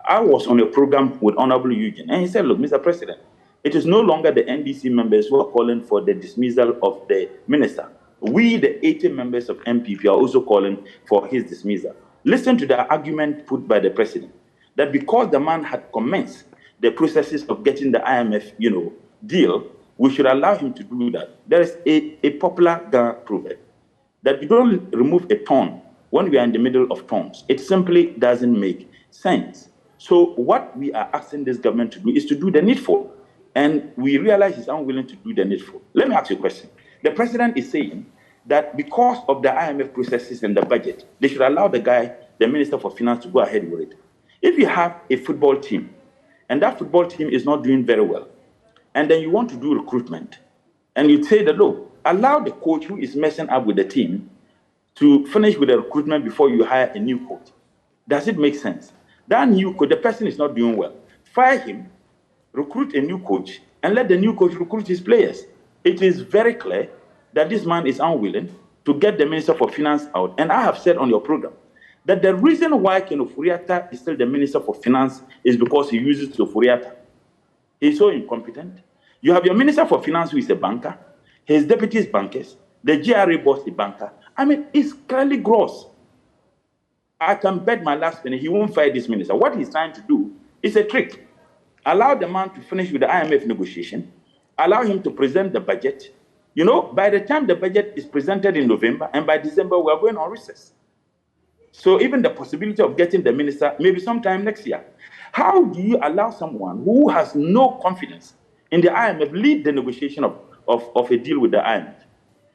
Speaker 11: I was on a program with Honorable Eugene, and he said, look, Mr. President, it is no longer the NDC members who are calling for the dismissal of the minister. We, the 80 members of MPP, are also calling for his dismissal. Listen to the argument put by the president, that because the man had commenced the processes of getting the IMF, deal, we should allow him to do that. There is a popular Ghana proverb that you don't remove a thorn when we are in the middle of thorns. It simply doesn't make sense. So what we are asking this government to do is to do the needful. And we realize he's unwilling to do the needful. Let me ask you a question. The president is saying that because of the IMF processes and the budget, they should allow the Minister for Finance, to go ahead with it. If you have a football team, and that football team is not doing very well, and then you want to do recruitment, and you say that, look, allow the coach who is messing up with the team to finish with the recruitment before you hire a new coach. Does it make sense? That new coach, the person is not doing well. Fire him, recruit a new coach, and let the new coach recruit his players. It is very clear that this man is unwilling to get the Minister for Finance out. And I have said on your program that the reason why Ken Ofori-Atta is still the Minister for Finance is because he uses Ofori-Atta. He's so incompetent. You have your Minister for Finance who is a banker, his deputy is bankers, the GRA boss is a banker. I mean, it's clearly gross. I can bet my last penny he won't fire this minister. What he's trying to do is a trick. Allow the man to finish with the IMF negotiation, allow him to present the budget. By the time the budget is presented in November, and by December, we are going on recess. So even the possibility of getting the minister maybe sometime next year. How do you allow someone who has no confidence in the IMF lead the negotiation of a deal with the IMF?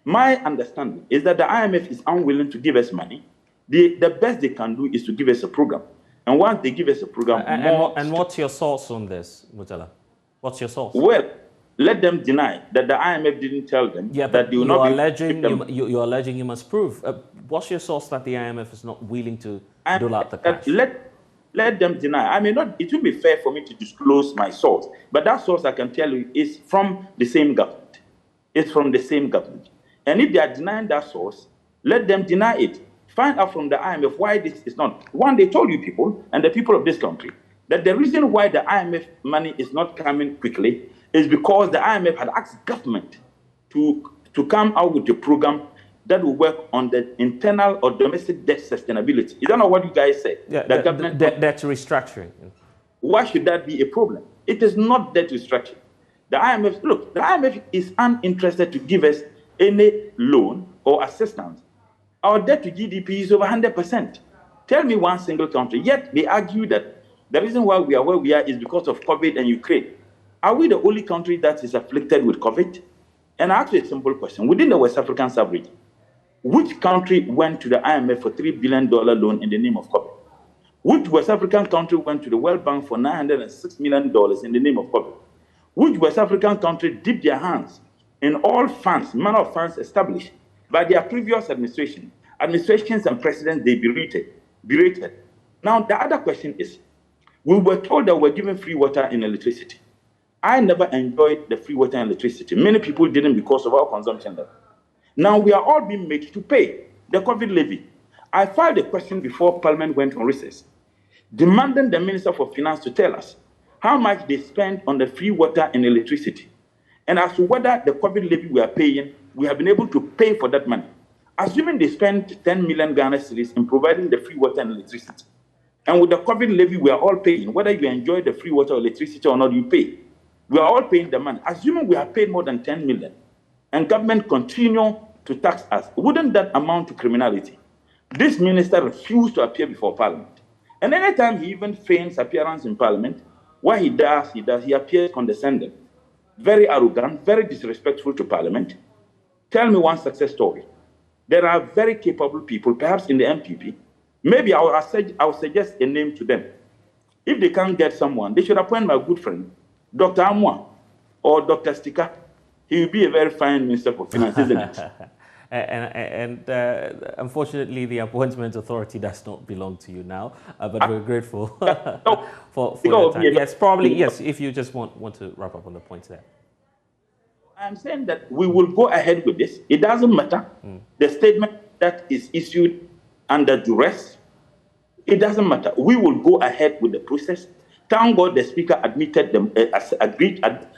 Speaker 11: My understanding is that the IMF is unwilling to give us money. The best they can do is to give us a program. And once they give us a program...
Speaker 1: And what's your source on this, Mutala? What's your source?
Speaker 11: Well, let them deny that the IMF didn't tell them that they will not be...
Speaker 1: You're alleging you must prove. What's your source that the IMF is not willing to dole out the cash?
Speaker 11: Let them deny. It would be fair for me to disclose my source, but that source I can tell you is from the same government. It's from the same government. And if they are denying that source, let them deny it. Find out from the IMF why this is not. One, they told you people, and the people of this country, that the reason why the IMF money is not coming quickly is because the IMF had asked government to come out with a program that will work on the internal or domestic debt sustainability. Is that not what you guys said?
Speaker 1: Yeah, debt restructuring.
Speaker 11: Why should that be a problem? It is not debt restructuring. The IMF is uninterested to give us any loan or assistance. Our debt to GDP is over 100%. Tell me one single country. Yet they argue that the reason why we are where we are is because of COVID and Ukraine. Are we the only country that is afflicted with COVID? And I ask you a simple question. Within the West African sub-region, which country went to the IMF for $3 billion loan in the name of COVID? Which West African country went to the World Bank for $906 million in the name of COVID? Which West African country dipped their hands in all funds, manner of funds established by their previous administrations and presidents they berated? Now, the other question is, we were told that we're given free water and electricity. I never enjoyed the free water and electricity. Many people didn't because of our consumption level. Now we are all being made to pay the COVID levy. I filed a question before Parliament went on recess, demanding the Minister for Finance to tell us how much they spend on the free water and electricity. And as to whether the COVID levy we are paying, we have been able to pay for that money. Assuming they spend 10 million Ghana cedis in providing the free water and electricity. And with the COVID levy, we are all paying, whether you enjoy the free water or electricity or not, you pay. We are all paying the money. Assuming we have paid more than 10 million, and government continue to tax us, wouldn't that amount to criminality? This minister refused to appear before Parliament. And anytime he even feigns appearance in Parliament, what he appears condescending, very arrogant, very disrespectful to Parliament. Tell me one success story. There are very capable people, perhaps in the MPP. Maybe I'll suggest a name to them. If they can't get someone, they should appoint my good friend, Dr. Amwa or Dr. Stika. He will be a very fine Minister for Finance, isn't it?
Speaker 1: And unfortunately, the appointment authority does not belong to you now, but we're grateful for your time. Yes, probably, yes, if you just want to wrap up on the points there.
Speaker 11: I'm saying that we will go ahead with this. It doesn't matter. The statement that is issued under duress, it doesn't matter. We will go ahead with the process. Thank God the Speaker admitted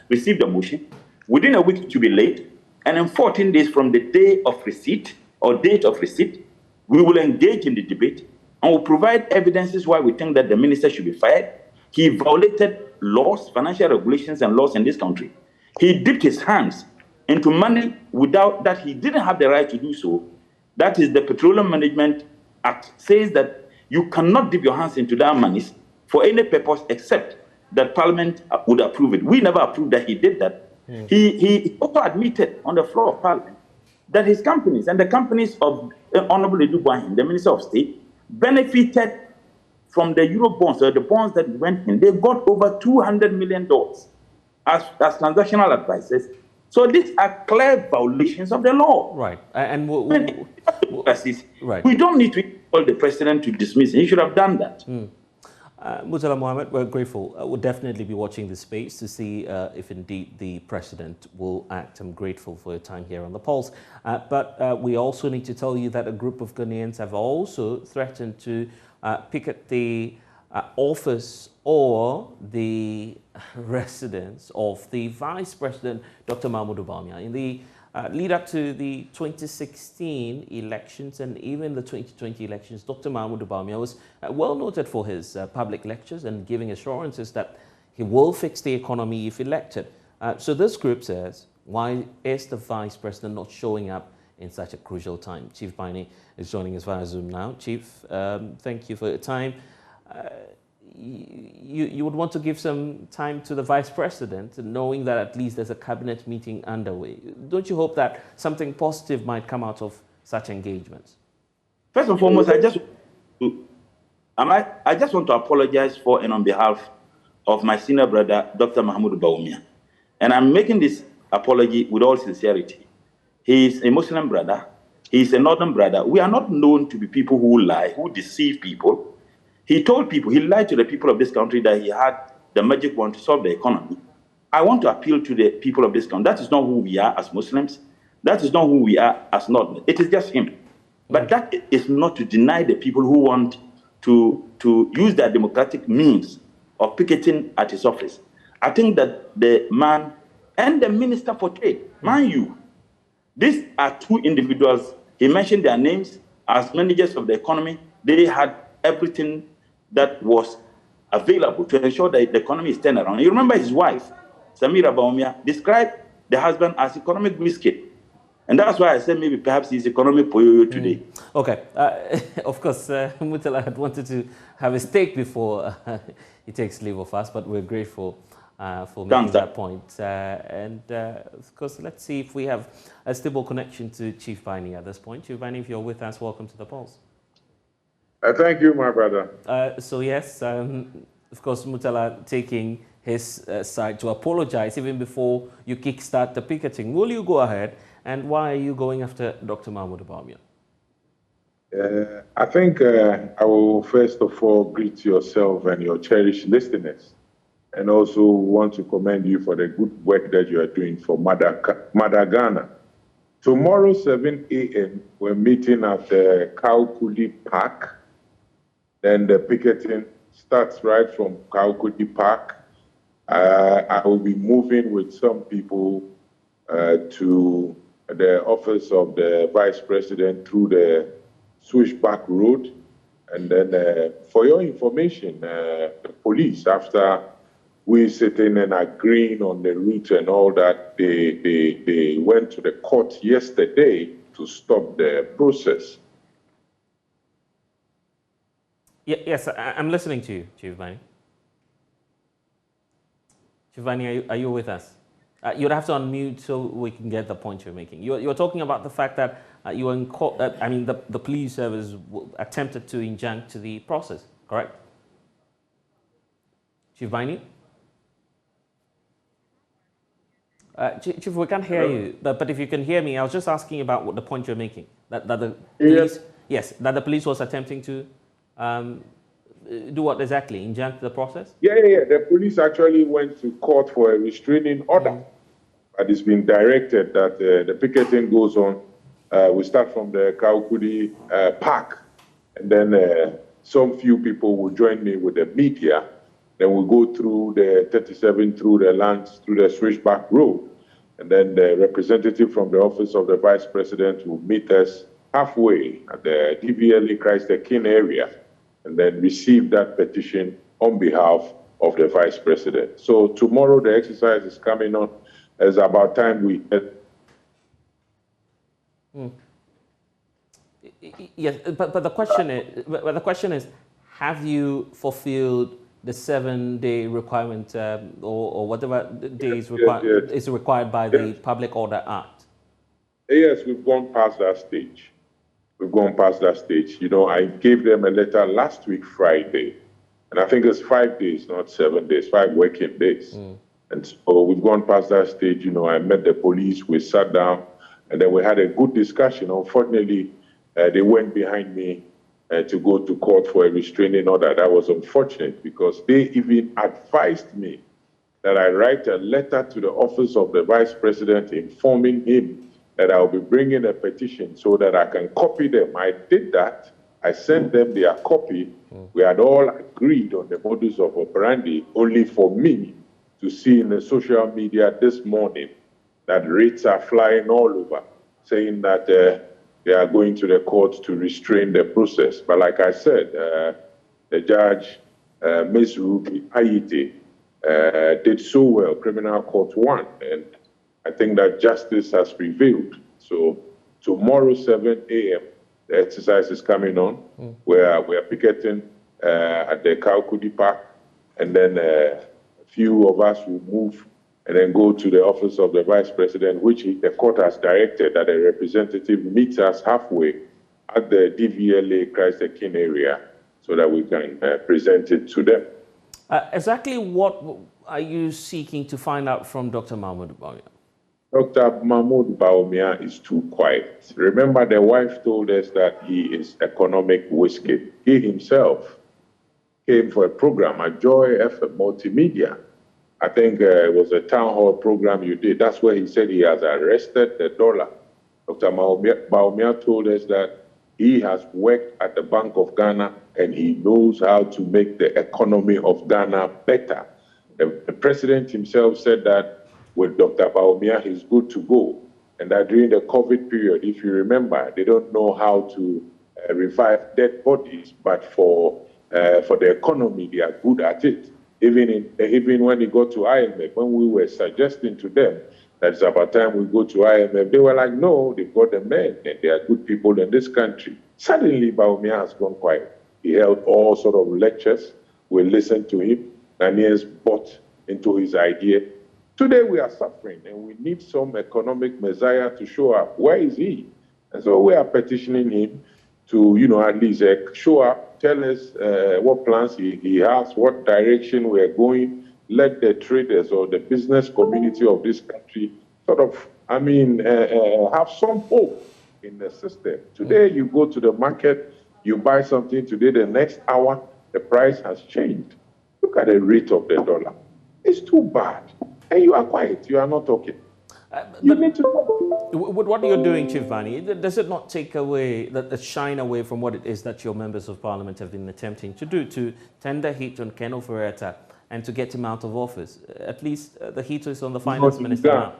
Speaker 11: received the motion. Within a week to be late, and in 14 days from the day of receipt or date of receipt, we will engage in the debate and will provide evidences why we think that the minister should be fired. He violated laws, financial regulations and laws in this country. He dipped his hands into money without that he didn't have the right to do so. That is the Petroleum Management Act says that you cannot dip your hands into that money for any purpose except that Parliament would approve it. We never approved that he did that. He also admitted on the floor of Parliament that his companies and the companies of Honorable Edubuahin, the Minister of State, benefited from the Euro bonds or the bonds that went in. They got over $200 million as transactional advisors. So these are clear violations of the law.
Speaker 1: Right. And
Speaker 11: right. We don't need to call the president to dismiss. He should have done that.
Speaker 1: Murtala Mohammed, we're grateful. We'll definitely be watching the space to see if indeed the president will act. I'm grateful for your time here on The Pulse. But we also need to tell you that a group of Ghanaians have also threatened to picket the office or the residence of the Vice President, Dr. Mahmoud Bawumia, in the lead up to the 2016 elections and even the 2020 elections. Dr. Mahmoud Bawumia was well noted for his public lectures and giving assurances that he will fix the economy if elected. So this group says, why is the Vice President not showing up in such a crucial time? Chief Baini is joining us via Zoom now. Chief, thank you for your time. You would want to give some time to the Vice President, knowing that at least there's a cabinet meeting underway. Don't you hope that something positive might come out of such engagements?
Speaker 11: First and foremost, I just want to apologize for and on behalf of my senior brother, Dr. Mahmoud Bawumia. And I'm making this apology with all sincerity. He is a Muslim brother. He is a northern brother. We are not known to be people who lie, who deceive people. He told people, he lied to the people of this country that he had the magic wand to solve the economy. I want to appeal to the people of this country. That is not who we are as Muslims. That is not who we are as Northern. It is just him. But that is not to deny the people who want to use their democratic means of picketing at his office. I think that the man and the Minister for Trade, mind you, these are two individuals. He mentioned their names as managers of the economy. They had everything that was available to ensure that the economy is turned around. You remember his wife, Samira Bawumia, described the husband as economic biscuit. And that's why I said maybe perhaps he's economic poyoyo today.
Speaker 1: Okay. Of course, Murtala had wanted to have a steak before he takes leave of us, but we're grateful for making that point. Of course, let's see if we have a stable connection to Chief Baini at this point. Chief Baini, if you're with us, welcome to The Pulse.
Speaker 12: Thank you, my brother.
Speaker 1: So yes, of course, Murtala taking his side to apologize even before you kickstart the picketing. Will you go ahead, and why are you going after Dr. Mahmoud Bawumia?
Speaker 12: I think I will first of all greet yourself and your cherished listeners And also want to commend you for the good work that you are doing for Mother Ghana. Tomorrow, 7 a.m., we're meeting at the Kaukudi Park. Then the picketing starts right from Kaukudi Park. I will be moving with some people to the office of the Vice President through the Switchback Road. And then for your information, the police, after we sitting and agreeing on the route and all that, they went to the court yesterday to stop the process.
Speaker 1: Yes, I'm listening to you, Chief Vani. Chief Vani, are you with us? You'd have to unmute so we can get the point you're making. You're talking about the fact that you were in court, the police service attempted to injunct the process, correct? Chief Vani? Chief, we can't hear you, but if you can hear me, I was just asking about what the point you're making. That the police, yes, that the police was attempting to do what exactly? Injunct the process?
Speaker 12: Yeah. The police actually went to court for a restraining order. But it's been directed that the picketing goes on. We start from the Kaukudi Park, and then some few people will join me with the media. Then we'll go through the 37, through the lands, through the Switchback Road. And then the representative from the office of the Vice President will meet us halfway at the DVLA Christ the King area, and then receive that petition on behalf of the Vice President. So tomorrow the exercise is coming on. It's about time we...
Speaker 1: Yes, but the question is, have you fulfilled the 7-day requirement or whatever days is required by the Public Order Act?
Speaker 12: Yes, we've gone past that stage. You know, I gave them a letter last week, Friday, and I think it's 5 days, not 7 days, 5 working days. And so we've gone past that stage. You know, I met the police, we sat down, and then we had a good discussion. Unfortunately, they went behind me to go to court for a restraining order. That was unfortunate because they even advised me that I write a letter to the office of the Vice President informing him that I'll be bringing a petition so that I can copy them. I did that. I sent them their copy. We had all agreed on the modus of operandi, only for me to see in the social media this morning that rates are flying all over, saying that they are going to the court to restrain the process. But like I said, the judge, Ms. Ruby Ayite, did so well. Criminal Court won, and I think that justice has prevailed. So tomorrow, 7 a.m., the exercise is coming on. We are picketing at the Kaukudi Park, and then few of us will move and then go to the office of the Vice President, which the court has directed that a representative meets us halfway at the DVLA Christ the King area so that we can present it to them.
Speaker 1: Exactly what are you seeking to find out from Dr. Mahmoud Bawumia?
Speaker 12: Dr. Mahmoud Bawumia is too quiet. Remember, the wife told us that he is economic whiskey. He himself came for a program at Joy FM Multimedia. I think it was a town hall program you did. That's where he said he has arrested the dollar. Dr. Bawumia told us that he has worked at the Bank of Ghana and he knows how to make the economy of Ghana better. The president himself said that with Dr. Bawumia, he's good to go. And that during the COVID period, if you remember, they don't know how to revive dead bodies, but for the economy, they are good at it. Even when they got to IMF, when we were suggesting to them that it's about time we go to IMF, they were like, no, they've got the men and they are good people in this country. Suddenly, Bawumia has gone quiet. He held all sort of lectures. We listened to him. Ghanaians bought into his idea. Today, we are suffering and we need some economic messiah to show up. Where is he? And so we are petitioning him to, at least show up, tell us what plans he has, what direction we are going. Let the traders or the business community of this country sort of, have some hope in the system. Today, you go to the market, you buy something today, the next hour, the price has changed. Look at the rate of the dollar. It's too bad. And you are quiet. You are not talking. You need to talk.
Speaker 1: With what you're doing, Chief Bani, does it not take away, the shine away from what it is that your members of parliament have been attempting to do, to tender heat on Ken Ofori-Atta and to get him out of office? At least the heat is on the finance minister now.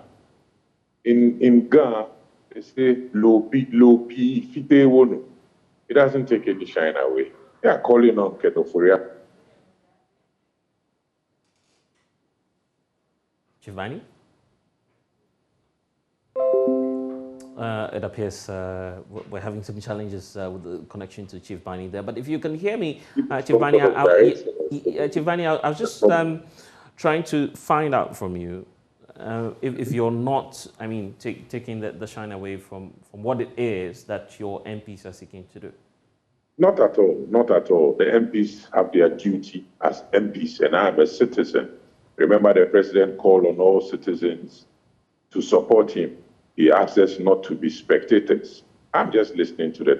Speaker 12: In Ghana, they say low P, fite wono. It doesn't take any shine away. They are calling on Ken Ofori-Atta.
Speaker 1: Chief Bani? It appears we're having some challenges with the connection to Chief Bani there. But if you can hear me, Chief Bani, I was just trying to find out from you if you're not, I mean, taking the shine away from what it is that your MPs are seeking to do.
Speaker 12: Not at all. Not at all. The MPs have their duty as MPs, and I am a citizen. Remember, the president called on all citizens to support him. He asked us not to be spectators. I'm just listening to the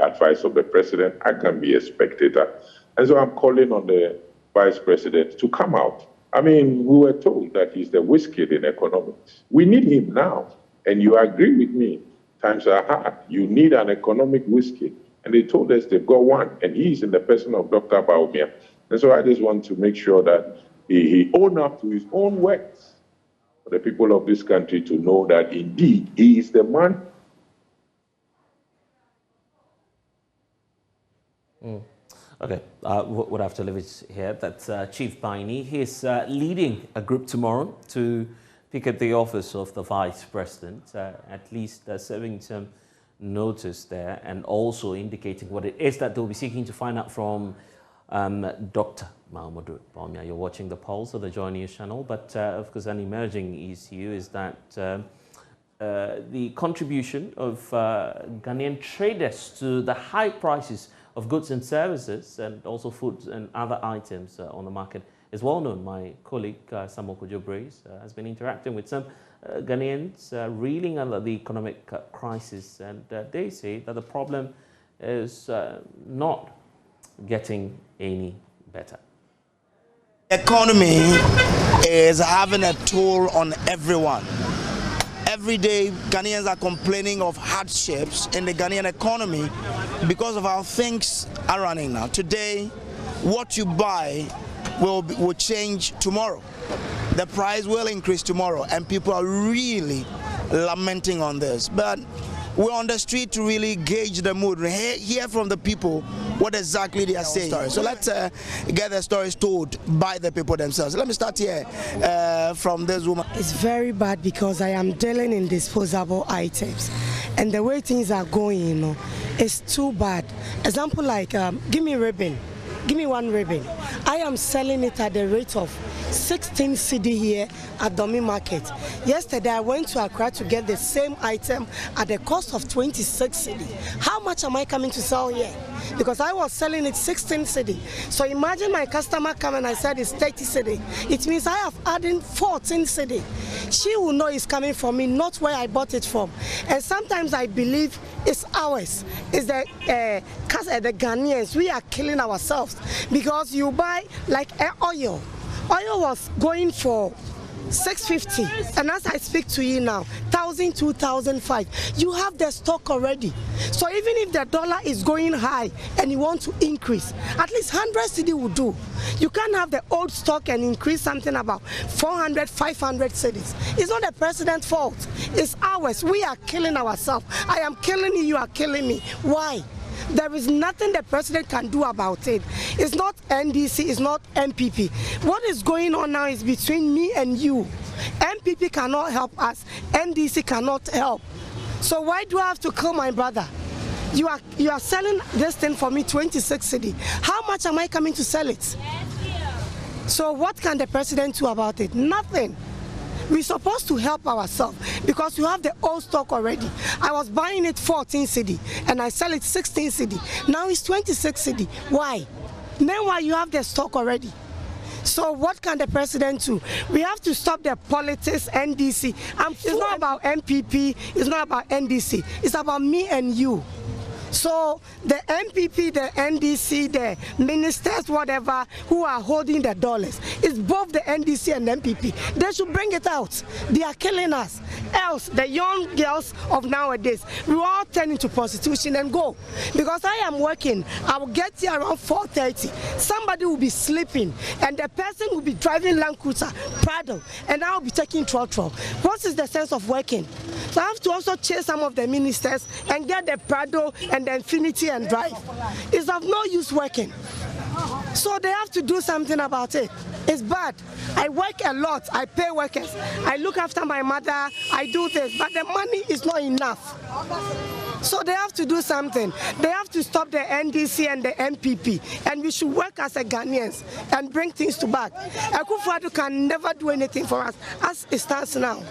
Speaker 12: advice of the president. I can be a spectator. And so I'm calling on the vice president to come out. I mean, we were told that he's the whiz-kid in economics. We need him now. And you agree with me, times are hard. You need an economic whiz-kid. And they told us they've got one, and he's in the person of Dr. Baumia. And so I just want to make sure that he own up to his own words for the people of this country to know that indeed he is the man.
Speaker 1: Okay, we'll have to leave it here. That's Chief Bani. He's leading a group tomorrow to pick up the office of the Vice President, at least serving some notice there and also indicating what it is that they'll be seeking to find out from Dr. Mahamudu Bawumia. You're watching the Pulse of the JoyNews channel, but of course an emerging issue is that the contribution of Ghanaian traders to the high prices of goods and services and also foods and other items on the market is well known. My colleague Samuel Kojo-Brace has been interacting with some Ghanaians reeling under the economic crisis, and they say that the problem is not getting any better.
Speaker 13: Economy is having a toll on everyone. Every day, Ghanaians are complaining of hardships in the Ghanaian economy because of how things are running now. Today, what you buy will change tomorrow. The price will increase tomorrow, and people are really lamenting on this. But we're on the street to really gauge the mood, hear from the people what exactly they are saying. So let's get the stories told by the people themselves. Let me start here from this woman.
Speaker 14: It's very bad because I am dealing in disposable items, and the way things are going, you know, it's too bad. Example like, give me ribbon, give me one ribbon. I am selling it at the rate of 16 cedi here at Domi Market. Yesterday I went to Accra to get the same item at the cost of 26 cedi. How much am I coming to sell here? Because I was selling it 16 cedi. So imagine my customer come and I said it's 30 cedi. It means I have added 14 cedi. She will know it's coming from me, not where I bought it from. And sometimes I believe it's ours. It's the Ghanaians. We are killing ourselves because you buy like oil. Oil was going for 650, and as I speak to you now, 1,000, 2,005. You have the stock already. So even if the dollar is going high and you want to increase, at least 100 cedi will do. You can't have the old stock and increase something about 400, 500 cedis. It's not the president's fault. It's ours. We are killing ourselves. I am killing you. You are killing me. Why? There is nothing the president can do about it. It's not NDC, it's not MPP. What is going on now is between me and you. MPP cannot help us, NDC cannot help. So why do I have to kill my brother? You are selling this thing for me 26 cedi. How much am I coming to sell it? So what can the president do about it? Nothing. We're supposed to help ourselves because we have the old stock already. I was buying it 14 cedi and I sell it 16 cedi. Now it's 26 cedi. Why? Meanwhile, you have the stock already. So what can the president do? We have to stop the politics, NDC. It's not about MPP, it's not about NDC. It's about me and you. So the MPP, the NDC, the ministers, whatever, who are holding the dollars, it's both the NDC and MPP. They should bring it out. They are killing us. Else, the young girls of nowadays, we will all turn into prostitution and go. Because I am working, I will get here around 4:30. Somebody will be sleeping, and the person will be driving Land Cruiser, Prado, and I will be taking trotro. What is the sense of working? So I have to also chase some of the ministers and get the Prado and the Infinity and drive. It's of no use working. So they have to do something about it. It's bad. I work a lot. I pay workers. I look after my mother. I do this, but the money is not enough. So they have to do something. They have to stop the NDC and the MPP, and we should work as a Ghanaians and bring things to back. Akufo-Addo can never do anything for us as it stands now.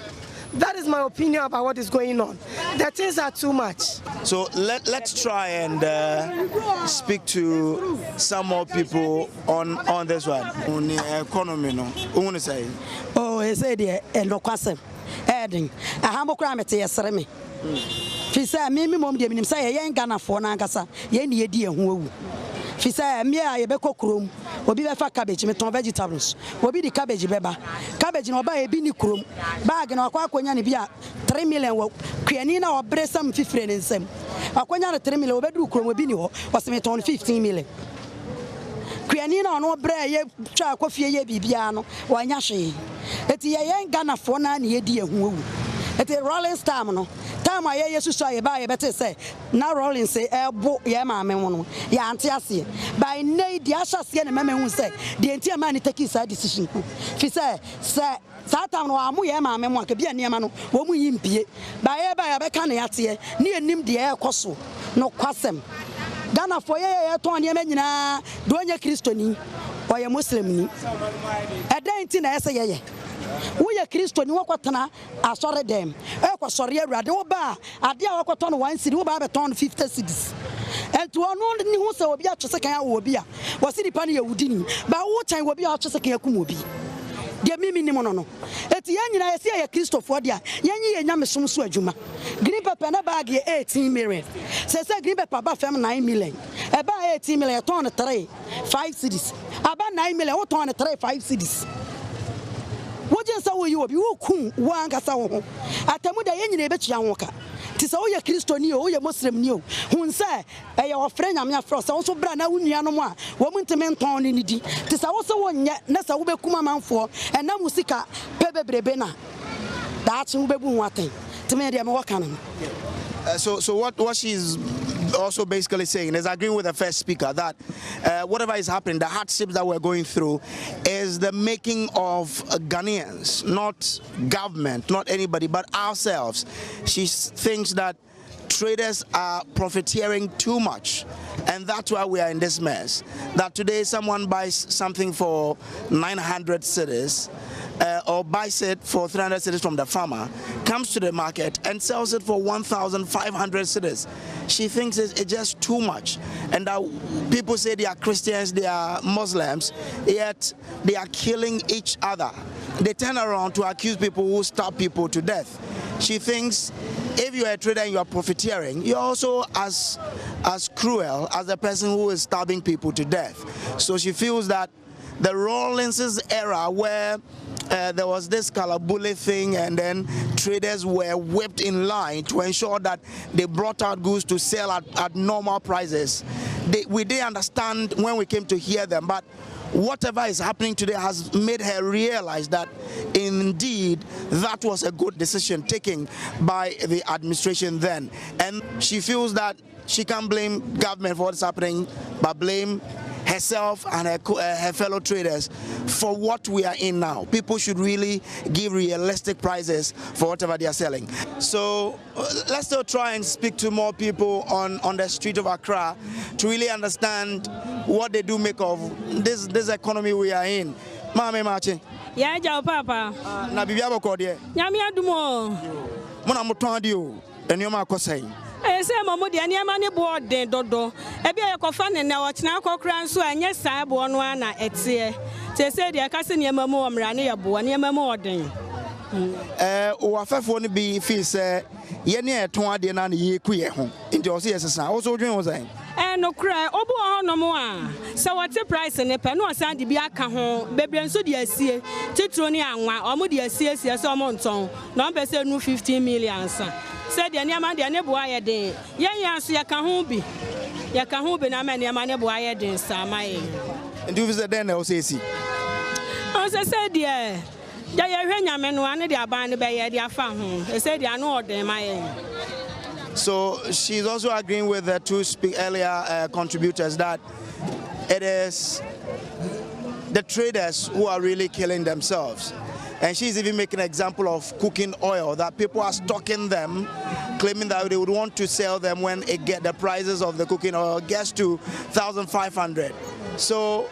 Speaker 14: That is my opinion about what is going on. The things are too much.
Speaker 13: So let's try and speak to some more people on this one. On the economy, no. What say?
Speaker 15: Oh, I said lokwasem. Adding. I have a crime at yesterday. She said, "Mimi mom de minim say yen Ghana for na nkasa. Yen ye di ehun. She said, "Me a ye be kokrom. Obi be fa cabbage, me ton vegetables. Obi di cabbage beba. Cabbage no ba e bi ni krom. Bag na akwa akonya ne bi a 3 million wo. Kwiani na obre sam fifre ne nsem. Akonya na 3 million obedu krom obi ni ho. Was me ton 15 million. Kwiani na no bre ye twa akofie ye bibia no. Wanya hwe. Eti ye yen Ghana for na ne ye di ehun owu. Eti rolling star no. Time I hear you say about better say now rolling say elbow yeah mammy one ya auntie ase by need the asha see and mammy who say the entire man take his decision. She say Satan no amu yeah mammy one can be a near man wo mu yimpie by a can yate near nim the air coso no kwasem Ghana for ye ton ye menina donya Christoni or ye Muslim ni a dainty na say ye. We are Christian, you walk I sorry them. Sorry, Radoba, Adia Wakoton 1 city, who have a ton 56. And to only who say will be a Chesaka will be a was it Pani Udini, but what time will be a Chesaka Kumubi? Dear Mimi Nimono. At the end, I see a Christopher, Yanni and Yamasum Swajuma. Green pepper and a bag 18 million. Says a green pepper about 9 million. About 18 million, a ton of 3, 5 cities. About 9 million, what ton of 3, 5 cities. What just how you be who one Gasaw? Atamuda Yen Bechianwaka. Tis all your Christian, your Muslim new. Who say, your friend, I'm your frost, also Brana Unianoma, woman to menton in the Tis also one yet, Nessa Ubekuma man for, and now Musika, Pebe Brebena. That's Ubebu Wate. To me, I'm walking.
Speaker 13: So what she's also basically saying is agreeing with the first speaker that whatever is happening, the hardships that we're going through is the making of Ghanaians, not government, not anybody, but ourselves. She thinks that traders are profiteering too much, and that's why we are in this mess. That today someone buys something for 900 cedis, or buys it for 300 cedis from the farmer, comes to the market and sells it for 1,500 cedis. She thinks it's just too much, and that people say they are Christians, they are Muslims, yet they are killing each other. They turn around to accuse people who stab people to death. She thinks if you are a trader and you are profiteering, you're also as cruel as the person who is stabbing people to death. So she feels that the Rawlings' era where there was this Kalabule thing, and then traders were whipped in line to ensure that they brought out goods to sell at normal prices. We didn't understand when we came to hear them, but whatever is happening today has made her realize that indeed that was a good decision taken by the administration then. And she feels that she can't blame government for what's happening, but blame herself and her fellow traders for what we are in now. People should really give realistic prices for whatever they are selling. So let's still try and speak to more people on the street of Accra to really understand what they do make of this economy we are in. Mame Machi.
Speaker 16: Yeah, Joe Papa.
Speaker 13: Na bibia boko de.
Speaker 16: Nyame adumo.
Speaker 13: Mona moton de o. Enioma akosai.
Speaker 16: Say Mamma, the Animani board, de dodo. Ebia Kofan and now what's now cocran so and yes, I born one at sea. They said their cousin Yamamo, Rania, Boania Mamording.
Speaker 13: Wafafoni be fee say ye ne eton ade na ye ku ye ho nti o se yesesa also dwen wo say
Speaker 16: no cry obu hono mo a so what price ne pe no san de bi aka ho bebre nso de asie titro ne anwa omo de asie sie so omo nton na on pese nu 15 million sa se de ne ama de ne bo aye den yen yan so ye ka ho bi na ma ne ma ne bo aye den sa ma ye
Speaker 13: nti we say den na o say si
Speaker 16: o se de ya ye hwe nyame no ane de aban ne be ye de afa ho e se de anu orden ma ye.
Speaker 13: So she's also agreeing with the two earlier contributors that it is the traders who are really killing themselves. And she's even making an example of cooking oil, that people are stocking them, claiming that they would want to sell them when the prices of the cooking oil gets to 1,500. So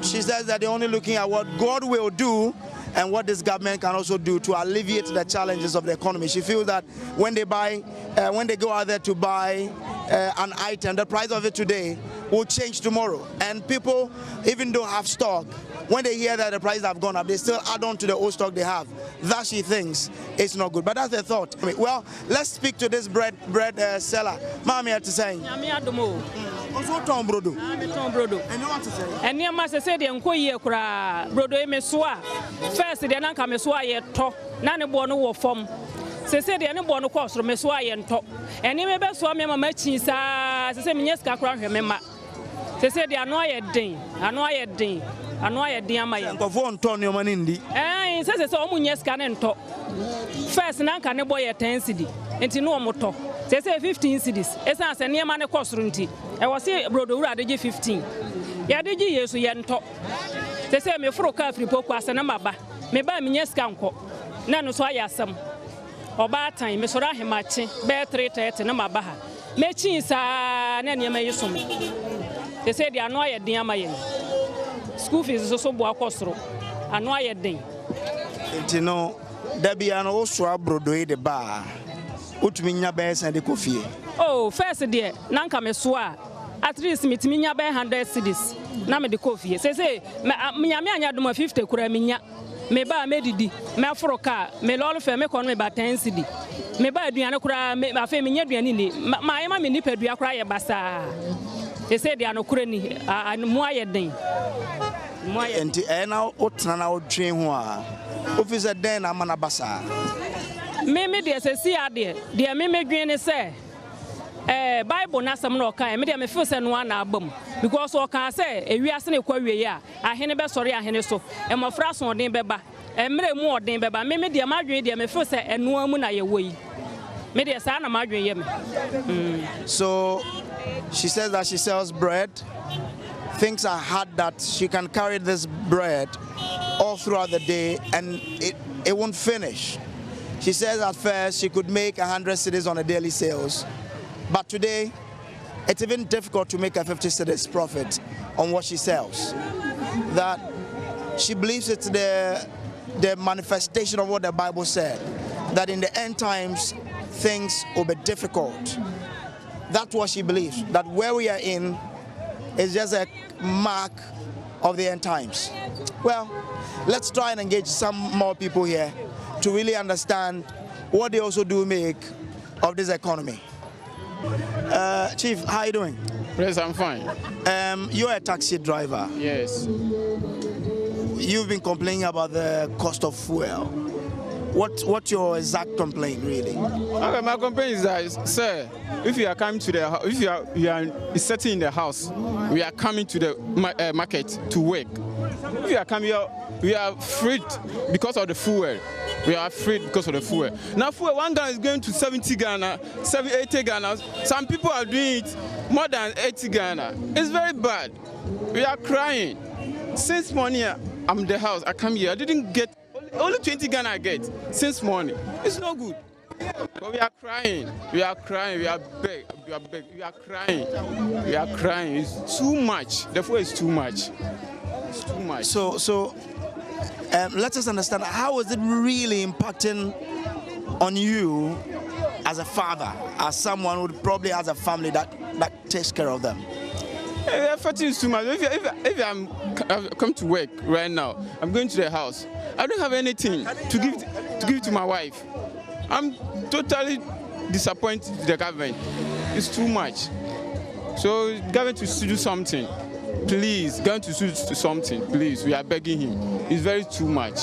Speaker 13: she says that they're only looking at what God will do and what this government can also do to alleviate the challenges of the economy. She feels that when they go out there to buy an item, the price of it today will change tomorrow. And people, even though have stock, when they hear that the prices have gone up, they still add on to the old stock they have. That she thinks it's not good. But that's the thought. Well, let's speak to this bread seller. Mami had to say. Also Tom Brodo.
Speaker 17: Tom Brodo.
Speaker 13: And you want to say?
Speaker 17: And you must say the Nkoye Kra Brodo Mesua. First, the Nanka Mesua yet talk. None of one who form. Say the Anabon cost from Mesua and talk. And you may be so many matches as the same yes, Kakra, remember. Say the annoyed day. Annoyed dear my
Speaker 13: uncle for Antonio Manindi.
Speaker 17: Eh, says it's almost yes can talk. First, Nanka ne boy at 10 cedi. And no motor. They say 15 cities. It's as a near man cost runty. I was here, Brodo, they 15. Ya did you so yen talk? They say me for a car free pokwas and a maba. Me buy me yes canco. None so I ask some. Or bad time, Miss Rahi matching, bear 330 and a mabaha. Machines are any amazing. They say they are annoyed near my school fees is also boakostro. Annoyed day.
Speaker 13: You know, there be an also Brodo the bar. Utminya bears and the coffee.
Speaker 17: Oh, first dear, Nanka Mesua. At least meet Minya bear 100 cities. Name the coffee. Say, Miamia do my 50 kuraminya. Me ba medidi, me afro car, me lolo fe me kon me ba 10 cedi. Me ba aduane kura me afa me nya aduane ni. Ma yema me nipa dua kura ye basa. They say they are no kura ni mo aye den. Mo aye.
Speaker 13: Enti e na otena na odwen ho a. Officer den na mana basa.
Speaker 17: Me dey say see ade. Dey me dwen say Bible na some no kan me dey me feel say no na abam because o kan say ewiase ne kwa wie a ahene be sori ahene so e mofra so odin beba emre mu odin beba me dey madwen dey me feel say eno amu na ye wo yi me dey say na madwen ye me.
Speaker 13: So she says that she sells bread. Things are hard that she can carry this bread all throughout the day and it won't finish. She says at first she could make 100 cedis on a daily sales. But today, it's even difficult to make a 50 cedis profit on what she sells. That she believes it's the manifestation of what the Bible said, that in the end times, things will be difficult. That's what she believes, that where we are in is just a mark of the end times. Well, let's try and engage some more people here to really understand what they also do make of this economy. Chief, how are you doing?
Speaker 18: Yes, I'm fine.
Speaker 13: You're a taxi driver.
Speaker 18: Yes.
Speaker 13: You've been complaining about the cost of fuel. What's your exact complaint, really?
Speaker 18: Okay, my complaint is that, sir, if you are coming to the house, if you are sitting in the house, we are coming to the market to work. If you are coming here, we are afraid because of the fuel. We are afraid because of the fuel. Now, fuel, 1 Ghana is going to 70 Ghana, 80 Ghana. Some people are doing it more than 80 Ghana. It's very bad. We are crying. Since morning, I'm in the house. I come here. I didn't get, only 20 Ghana I get since morning. It's not good. But we are crying. We are crying. We are begging. We are begging. We are crying. We are crying. It's too much. The fuel is too much. It's too much.
Speaker 13: So let us understand, how is it really impacting on you as a father, as someone who probably has a family that takes care of them?
Speaker 18: The effort is too much. If I come to work right now, I'm going to the house. I don't have anything to give to my wife. I'm totally disappointed with the government. It's too much. So government to do something. Please, government to do something. Please, we are begging him. It's very too much.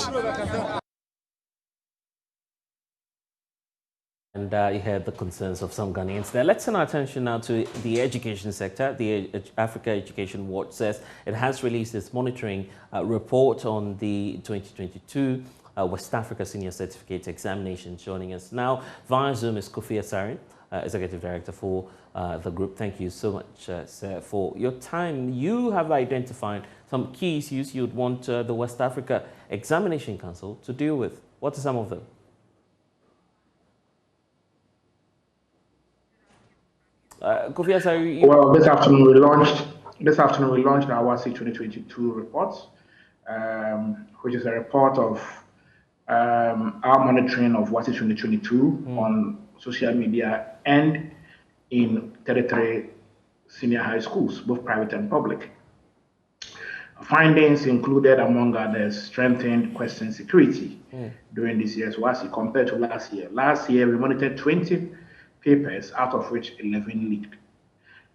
Speaker 1: And you heard the concerns of some Ghanaians there. Let's turn our attention now to the education sector. The Africa Education Watch says it has released its monitoring report on the 2022 West Africa Senior Certificate Examination. Joining us now via Zoom is Kofi Asarin, Executive Director for the group. Thank you so much, sir, for your time. You have identified some key issues you'd want the West Africa Examination Council to deal with. What are some of them? Kofi Asari,
Speaker 19: well, this afternoon we launched our WASI 2022 report, which is a report of our monitoring of WASI 2022 on social media and in 33 senior high schools, both private and public. Findings included, among others, strengthened question security during this year's WASI compared to last year. Last year, we monitored 20 papers, out of which 11 leaked.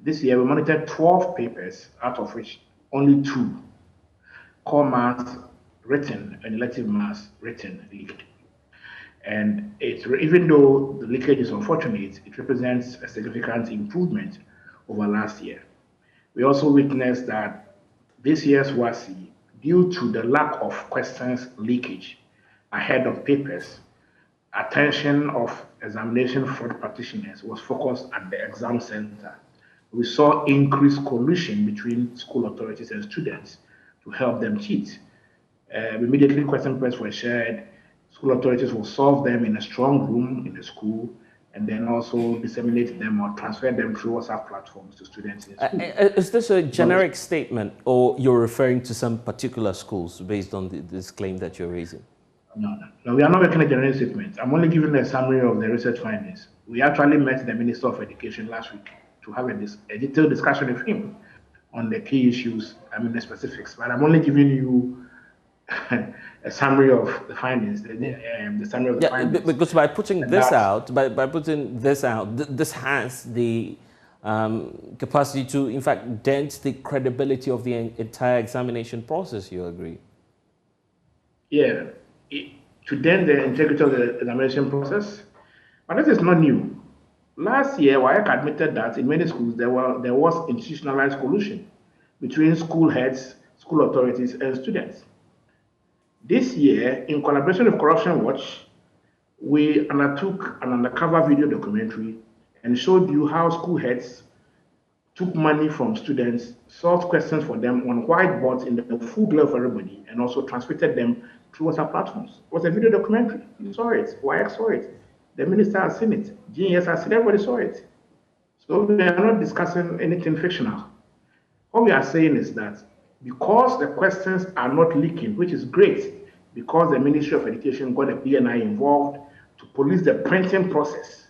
Speaker 19: This year, we monitored 12 papers, out of which only 2, core maths written and elective maths written, leaked. And even though the leakage is unfortunate, it represents a significant improvement over last year. We also witnessed that this year's WASI, due to the lack of questions leakage ahead of papers, attention of examination fraud practitioners was focused at the exam center. We saw increased collusion between school authorities and students to help them cheat. Immediately question papers were shared. School authorities will solve them in a strong room in the school and then also disseminate them or transfer them through WhatsApp platforms to students in school.
Speaker 1: Is this a generic statement, or you're referring to some particular schools based on this claim that you're raising?
Speaker 19: No, we are not making a general statement. I'm only giving a summary of the research findings. We actually met the Minister of Education last week to have a detailed discussion with him on the key issues, the specifics. But I'm only giving you a summary of the findings, the summary of the findings.
Speaker 1: Because by putting this out, this has the capacity to, in fact, dent the credibility of the entire examination process. You agree?
Speaker 19: Yeah. To dent the integrity of the examination process, but this is not new. Last year, WAEC admitted that in many schools there was institutionalized collusion between school heads, school authorities, and students. This year, in collaboration with Corruption Watch, we undertook an undercover video documentary and showed you how school heads took money from students, solved questions for them on whiteboards in the full glare of everybody, and also transmitted them through WhatsApp platforms. It was a video documentary. You saw it. WAEC saw it. The minister has seen it. GES has seen it. Everybody saw it. So we are not discussing anything fictional. What we are saying is that because the questions are not leaking, which is great, because the Ministry of Education got the BNI involved to police the printing process,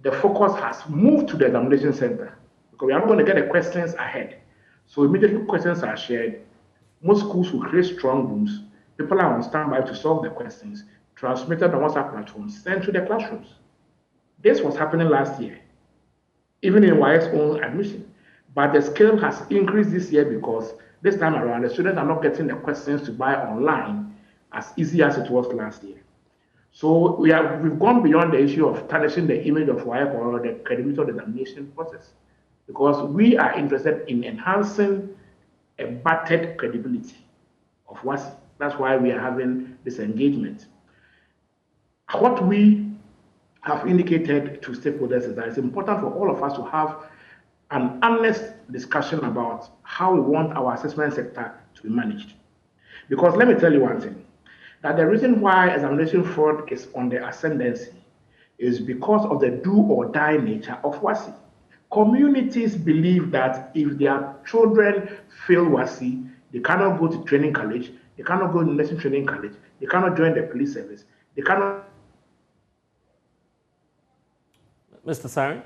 Speaker 19: the focus has moved to the examination center. Because we are not going to get the questions ahead. So immediately questions are shared. Most schools will create strong rooms. People are on standby to solve the questions, transmitted on WhatsApp platforms, sent to the classrooms. This was happening last year, even in WAEC's own admission. But the scale has increased this year because this time around, the students are not getting the questions to buy online as easy as it was last year. So we've gone beyond the issue of tarnishing the image of WAEC or the credibility of the examination process, because we are interested in enhancing a battered credibility of WASI. That's why we are having this engagement. What we have indicated to stakeholders is that it's important for all of us to have an honest discussion about how we want our assessment sector to be managed. Because let me tell you one thing, that the reason why examination fraud is on the ascendancy is because of the do or die nature of WASI. Communities believe that if their children fail WASI, they cannot go to training college, they cannot go to nursing training college, they cannot join the police service, they cannot...
Speaker 1: Mr. Sarin?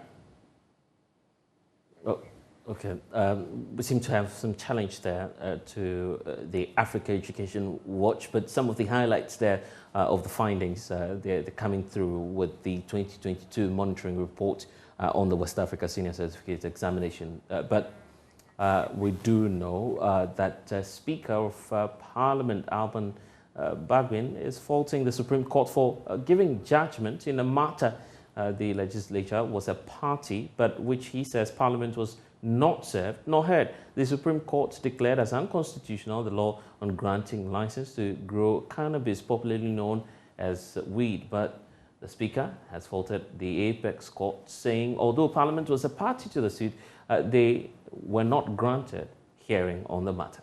Speaker 1: Okay, we seem to have some challenge there to the Africa Education Watch, but some of the highlights there of the findings, they're coming through with the 2022 monitoring report on the West Africa Senior Certificate Examination. But we do know that Speaker of Parliament, Alban Bagbin, is faulting the Supreme Court for giving judgment in a matter the legislature was a party, but which he says Parliament was not served nor heard. The Supreme Court declared as unconstitutional the law on granting license to grow cannabis, popularly known as weed. But the Speaker has faulted the Apex Court, saying although Parliament was a party to the suit, they were not granted hearing on the matter.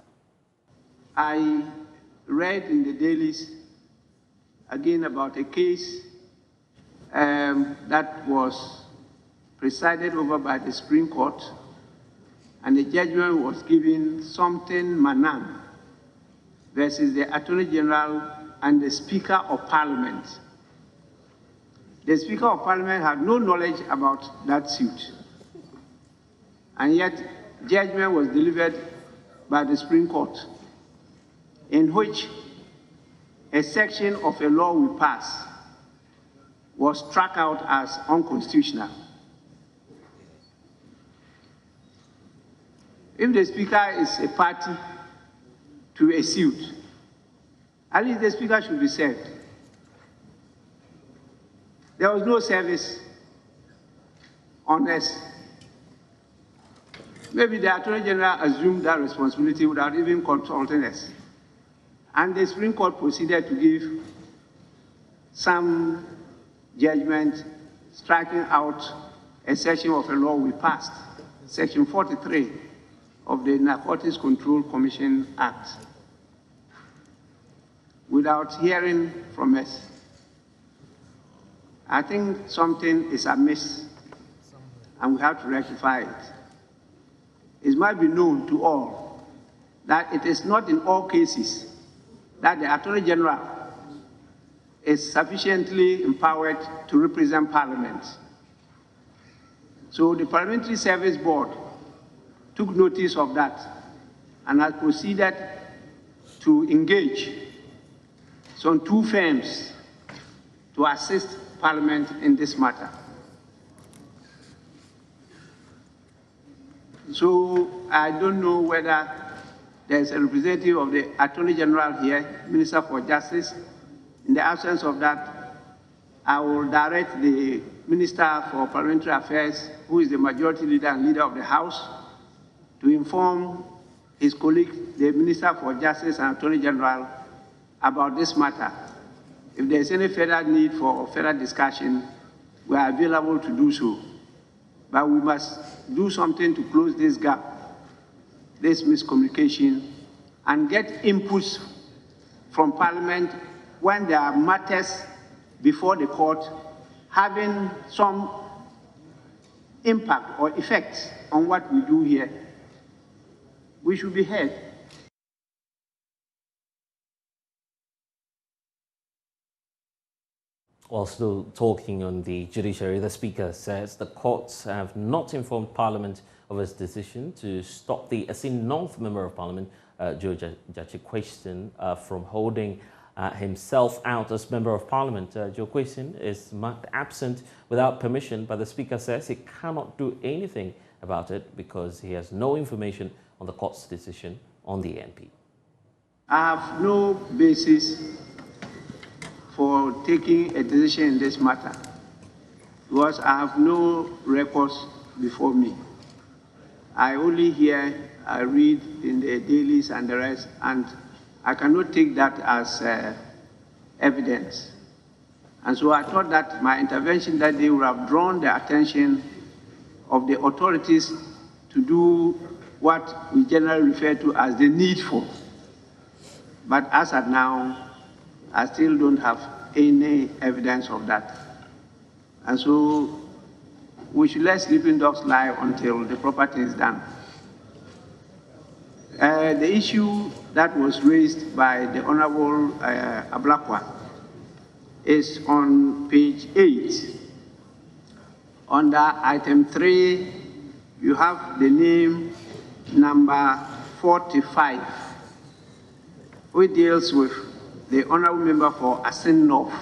Speaker 20: I read in the dailies again about a case that was presided over by the Supreme Court, and the judgment was given something Manam versus the Attorney General and the Speaker of Parliament. The Speaker of Parliament had no knowledge about that suit, and yet judgment was delivered by the Supreme Court in which a section of a law we passed was struck out as unconstitutional. If the Speaker is a party to a suit, at least the Speaker should be served. There was no service on us. Maybe the Attorney General assumed that responsibility without even consulting us. And the Supreme Court proceeded to give some judgment striking out a section of a law we passed, Section 43 of the Narcotics Control Commission Act, without hearing from us. I think something is amiss, and we have to rectify it. It might be known to all that it is not in all cases that the Attorney General is sufficiently empowered to represent Parliament. So the Parliamentary Service Board took notice of that and has proceeded to engage some 2 firms to assist Parliament in this matter. So I don't know whether there's a representative of the Attorney General here, Minister for Justice. In the absence of that, I will direct the Minister for Parliamentary Affairs, who is the majority leader and leader of the House, to inform his colleague, the Minister for Justice and Attorney General, about this matter. If there is any further need for further discussion, we are available to do so. But we must do something to close this gap, this miscommunication, and get inputs from Parliament when there are matters before the court having some impact or effect on what we do here. We should be heard.
Speaker 1: While still talking on the judiciary, the Speaker says the courts have not informed Parliament of its decision to stop the Asin North Member of Parliament, Joe Jachikweston, from holding himself out as Member of Parliament. Joe Kweston is marked absent without permission, but the Speaker says he cannot do anything about it because he has no information on the court's decision on the MP.
Speaker 20: I have no basis for taking a decision in this matter because I have no records before me. I only hear, I read in the dailies and the rest, and I cannot take that as evidence. And so I thought that my intervention that day would have drawn the attention of the authorities to do what we generally refer to as the needful. But as at now, I still don't have any evidence of that. And so we should let sleeping dogs lie until the proper thing is done. The issue that was raised by the Honorable Ablakwa is on page 8, under item 3, you have the name number 45, which deals with the honorable member for Asin North,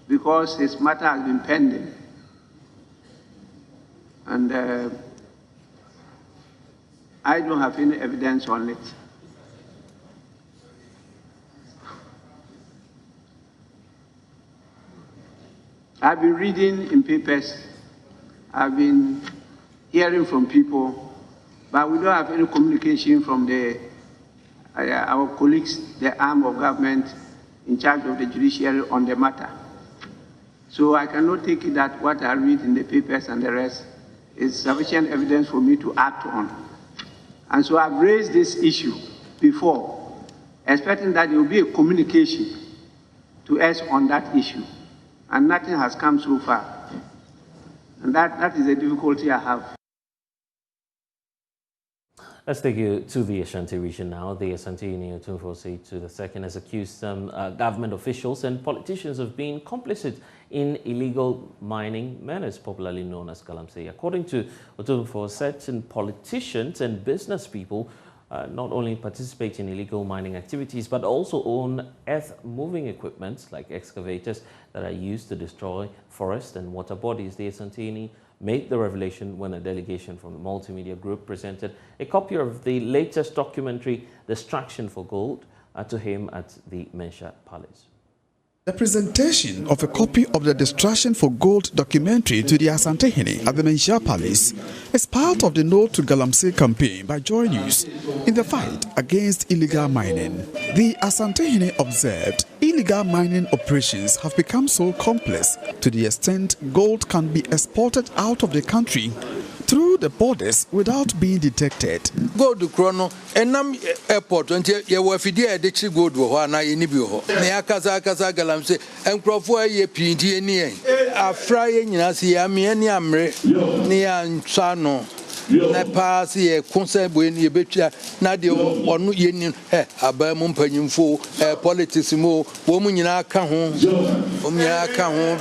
Speaker 20: because his matter has been pending. And I don't have any evidence on it. I've been reading in papers, I've been hearing from people, but we don't have any communication from our colleagues, the arm of government in charge of the judiciary on the matter. So I cannot take it that what I read in the papers and the rest is sufficient evidence for me to act on. And so I've raised this issue before, expecting that there will be a communication to us on that issue. And nothing has come so far. And that is the difficulty I have.
Speaker 1: Let's take you to the Ashanti region now. The Ashanti Union Otumfuo II has accused some government officials and politicians of being complicit in illegal mining menace, popularly known as galamsey. According to Otumfuo, certain politicians and business people not only participate in illegal mining activities, but also own earth-moving equipment like excavators that are used to destroy forest and water bodies. The Ashanti made the revelation when a delegation from the multimedia group presented a copy of the latest documentary, Distraction for Gold, to him at the Mensah Palace.
Speaker 21: The presentation of a copy of the Distraction for Gold documentary to the Asantehene at the Mensah Palace is part of the No to Galamsey campaign by JoyNews in the fight against illegal mining. The Asantehene observed illegal mining operations have become so complex to the extent gold can be exported out of the country through the borders without being detected.
Speaker 22: Gold chrono enam airport until you were fidya de gold wo na yenibio. Ne akaza galamse enkrofo aye pindi eni afra ye nyina se ya me ani amre ne ya ntwa no na pass ye concern bo eni betwa na de onu yeni aba mu mpanyimfo politics mo wo mu nyina aka ho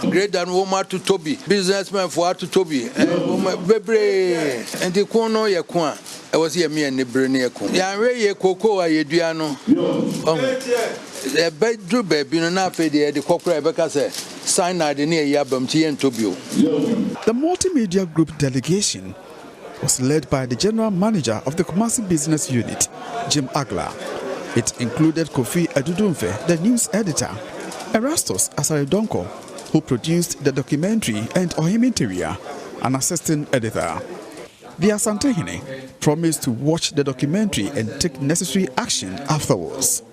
Speaker 22: greater no ma to tobi businessman for to tobi bebre and the kono ye ko a e was ye me ne bre ne ko ya we ye koko a ye dua no e bedru baby no na fe de kokora e beka se sign na de ne ya bam ti en tobio.
Speaker 21: The multimedia group delegation was led by the general manager of the Kumasi business unit, Jim Agla. It included Kofi Adudumfe, the news editor, Erastus Asaridonko, who produced the documentary, and Ohimiteria, an assistant editor. The Asantehene promised to watch the documentary and take necessary action afterwards.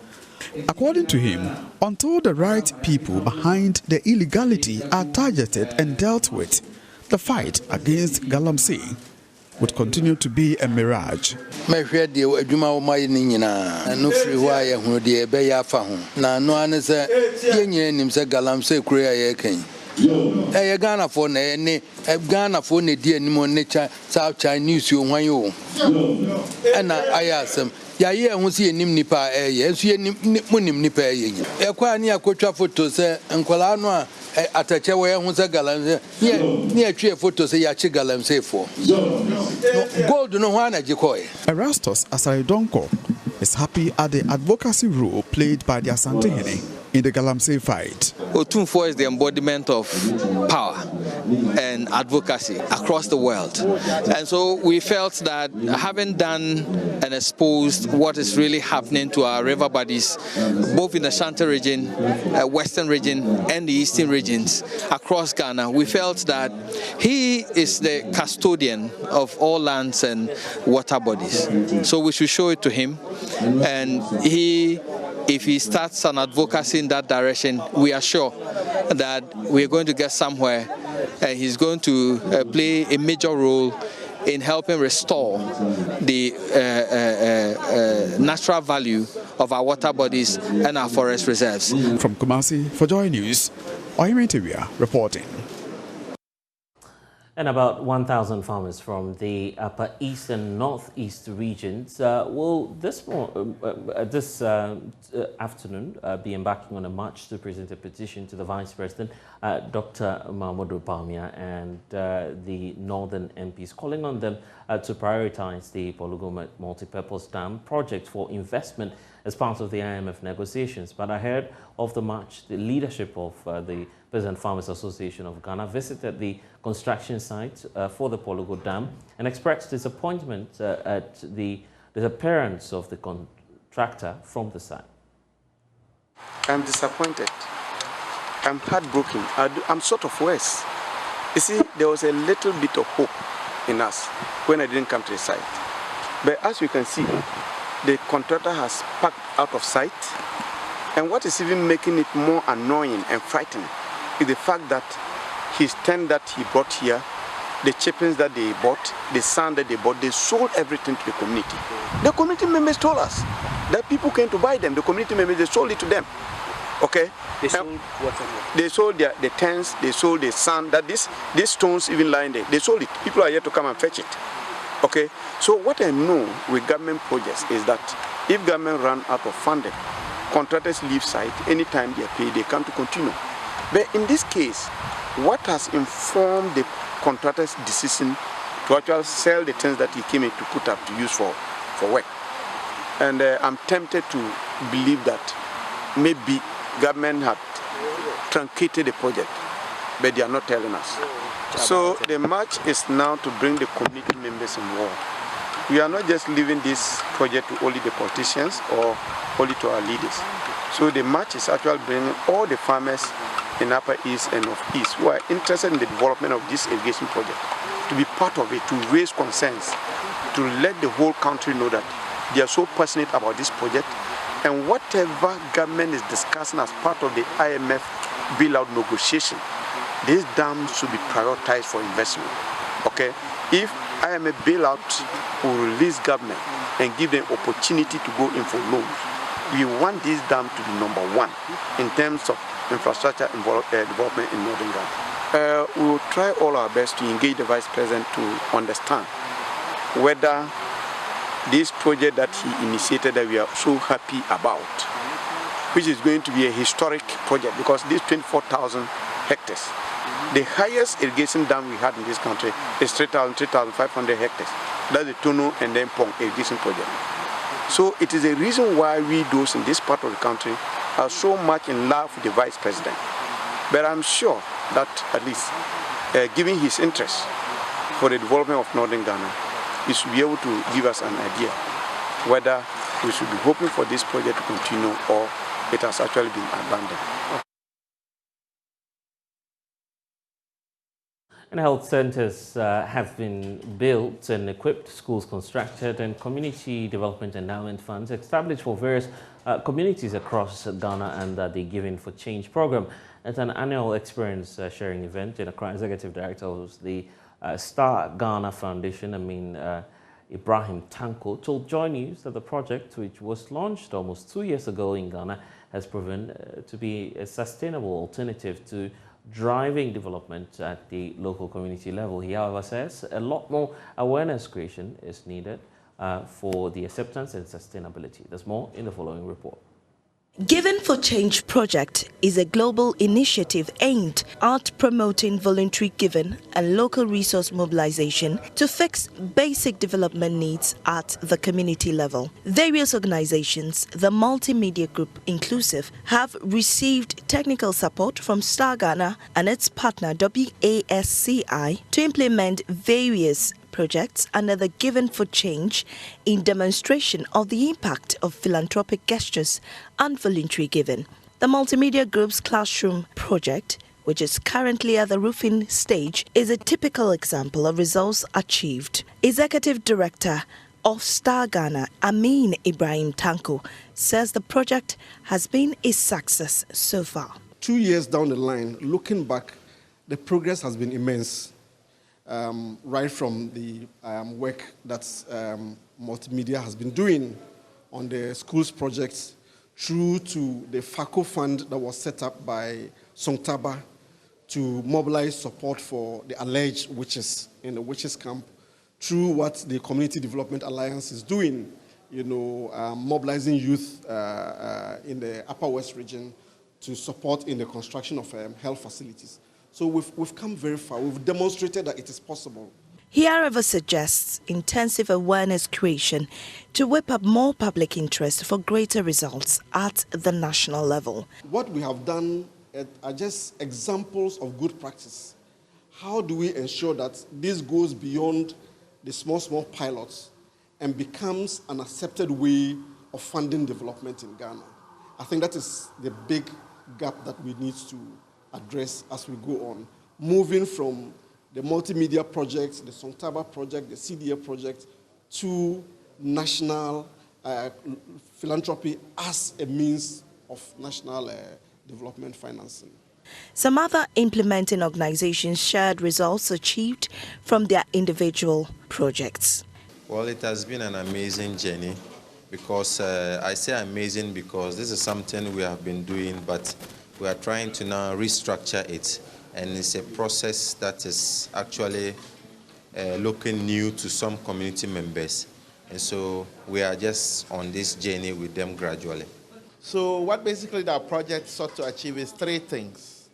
Speaker 21: According to him, until the right people behind the illegality are targeted and dealt with, the fight against galamsey would continue to be a mirage.
Speaker 22: My friend, the Juma Mayina, and no free wire who the Beya found. Now, no one is a yen said galamsey Korea king. A Ghana for a Ghana for a dear nature, South Chinese, you want you. And I asked them. Ya ye hu se enim nipa ye so enim nipa ye e kwa ni akotwa photo se nkwala no a atache we hu se galamse ni atwe photo se ya chi galamse fo gold no ho na jikoy.
Speaker 21: Erastus Asaridonko is happy at the advocacy role played by the Asantehene in the galamsey fight.
Speaker 23: Otumfuo is the embodiment of power and advocacy across the world. And so we felt that having done and exposed what is really happening to our river bodies, both in the Ashanti region, western region, and the eastern regions across Ghana, we felt that he is the custodian of all lands and water bodies. So we should show it to him. And if he starts an advocacy in that direction, we are sure that we're going to get somewhere, and he's going to play a major role in helping restore the natural value of our water bodies and our forest reserves.
Speaker 21: From Kumasi for JoyNews, Ohimiteria reporting.
Speaker 1: And about 1,000 farmers from the Upper East and Northeast regions will this afternoon be embarking on a march to present a petition to the Vice President, Dr. Mahmoud Bawumia, and the Northern MPs, calling on them to prioritize the Polugo Multipurpose Dam project for investment as part of the IMF negotiations. But ahead of the march, the leadership of the Peasant Farmers Association of Ghana visited the construction site for the Polugo Dam and expressed disappointment at the disappearance of the contractor from the site.
Speaker 2: I'm disappointed. I'm heartbroken. I'm sort of worse. You see, there was a little bit of hope in us when I didn't come to the site. But as you can see, the contractor has packed out of sight. And what is even making it more annoying and frightening is the fact that his tent that he brought here, the chippings that they bought, the sand that they bought, they sold everything to the community. The community members told us that people came to buy them. The community members, they sold it to them. Okay?
Speaker 3: They sold what?
Speaker 2: They sold the tents, they sold the sand, that these stones even lying there. They sold it. People are here to come and fetch it. Okay? So what I know with government projects is that if government run out of funding, contractors leave site, anytime they are paid, they come to continue. But in this case, what has informed the contractor's decision to actually sell the things that he came in to put up to use for work? And I'm tempted to believe that maybe government had truncated the project, but they are not telling us. So the march is now to bring the community members involved. We are not just leaving this project to only the politicians or only to our leaders. So the march is actually bringing all the farmers in Upper East and Northeast who are interested in the development of this irrigation project to be part of it, to raise concerns, to let the whole country know that they are so passionate about this project, and whatever government is discussing as part of the IMF bailout negotiation, this dam should be prioritized for investment. Okay? If IMF bailout will release government and give them opportunity to go in for loans, we want this dam to be number one in terms of infrastructure development in Northern Ghana. We will try all our best to engage the Vice President to understand whether this project that he initiated that we are so happy about, which is going to be a historic project because this 24,000 hectares, the highest irrigation dam we had in this country is 3,500 hectares. That's the Tono and then Pong irrigation project. So it is a reason why we those in this part of the country are so much in love with the Vice President. But I'm sure that at least given his interest for the development of Northern Ghana, he should be able to give us an idea whether we should be hoping for this project to continue or it has actually been abandoned.
Speaker 1: And health centers have been built and equipped, schools constructed, and community development endowment funds established for various communities across Ghana under the Giving for Change program. At an annual experience sharing event in Accra, Executive Director of the Star Ghana Foundation, Ibrahim Tanko, told JoyNews that the project, which was launched almost 2 years ago in Ghana, has proven to be a sustainable alternative to driving development at the local community level. He, however, says a lot more awareness creation is needed for the acceptance and sustainability. There's more in the following report.
Speaker 7: Giving for Change project is a global initiative aimed at promoting voluntary giving and local resource mobilization to fix basic development needs at the community level. Various organizations, the multimedia group inclusive, have received technical support from Star Ghana and its partner WASCI to implement various projects under the Giving for Change in demonstration of the impact of philanthropic gestures and voluntary giving. The Multimedia Group's classroom project, which is currently at the roofing stage, is a typical example of results achieved. Executive Director of Star Ghana, Ibrahim Tanko, says the project has been a success so far.
Speaker 24: 2 years down the line, looking back, the progress has been immense. Right from the work that Multimedia has been doing on the schools projects through to the FACO fund that was set up by Songtaba to mobilize support for the alleged witches in the witches camp through what the Community Development Alliance is doing, mobilizing youth in the Upper West region to support in the construction of health facilities. So we've come very far. We've demonstrated that it is possible.
Speaker 7: He, however, suggests intensive awareness creation to whip up more public interest for greater results at the national level.
Speaker 24: What we have done are just examples of good practice. How do we ensure that this goes beyond the small pilots and becomes an accepted way of funding development in Ghana? I think that is the big gap that we need to address as we go on, moving from the multimedia project, the Sontaba project, the CDA project, to national philanthropy as a means of national development financing.
Speaker 7: Some other implementing organizations shared results achieved from their individual projects.
Speaker 3: Well, it has been an amazing journey because I say amazing because this is something we have been doing, but we are trying to now restructure it. And it's a process that is actually looking new to some community members. And so we are just on this journey with them gradually.
Speaker 4: So what basically our project sought to achieve is three things.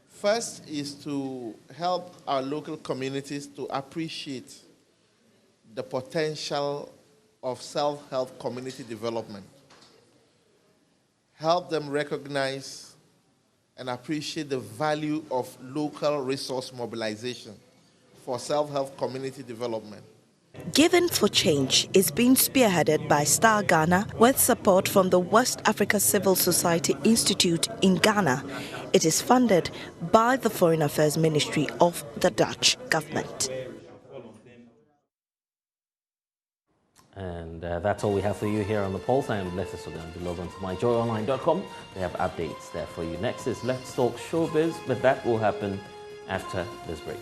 Speaker 4: First is to help our local communities to appreciate the potential of self-help community development. Help them recognize and appreciate the value of local resource mobilization for self-help community development.
Speaker 7: Given for Change is being spearheaded by Star Ghana with support from the West Africa Civil Society Institute in Ghana. It is funded by the Foreign Affairs Ministry of the Dutch government.
Speaker 1: And that's all we have for you here on The Pulse. I am Blessed Sogah. Do log on to myjoyonline.com. They have updates there for you. Next is Let's Talk Showbiz, but that will happen after this break.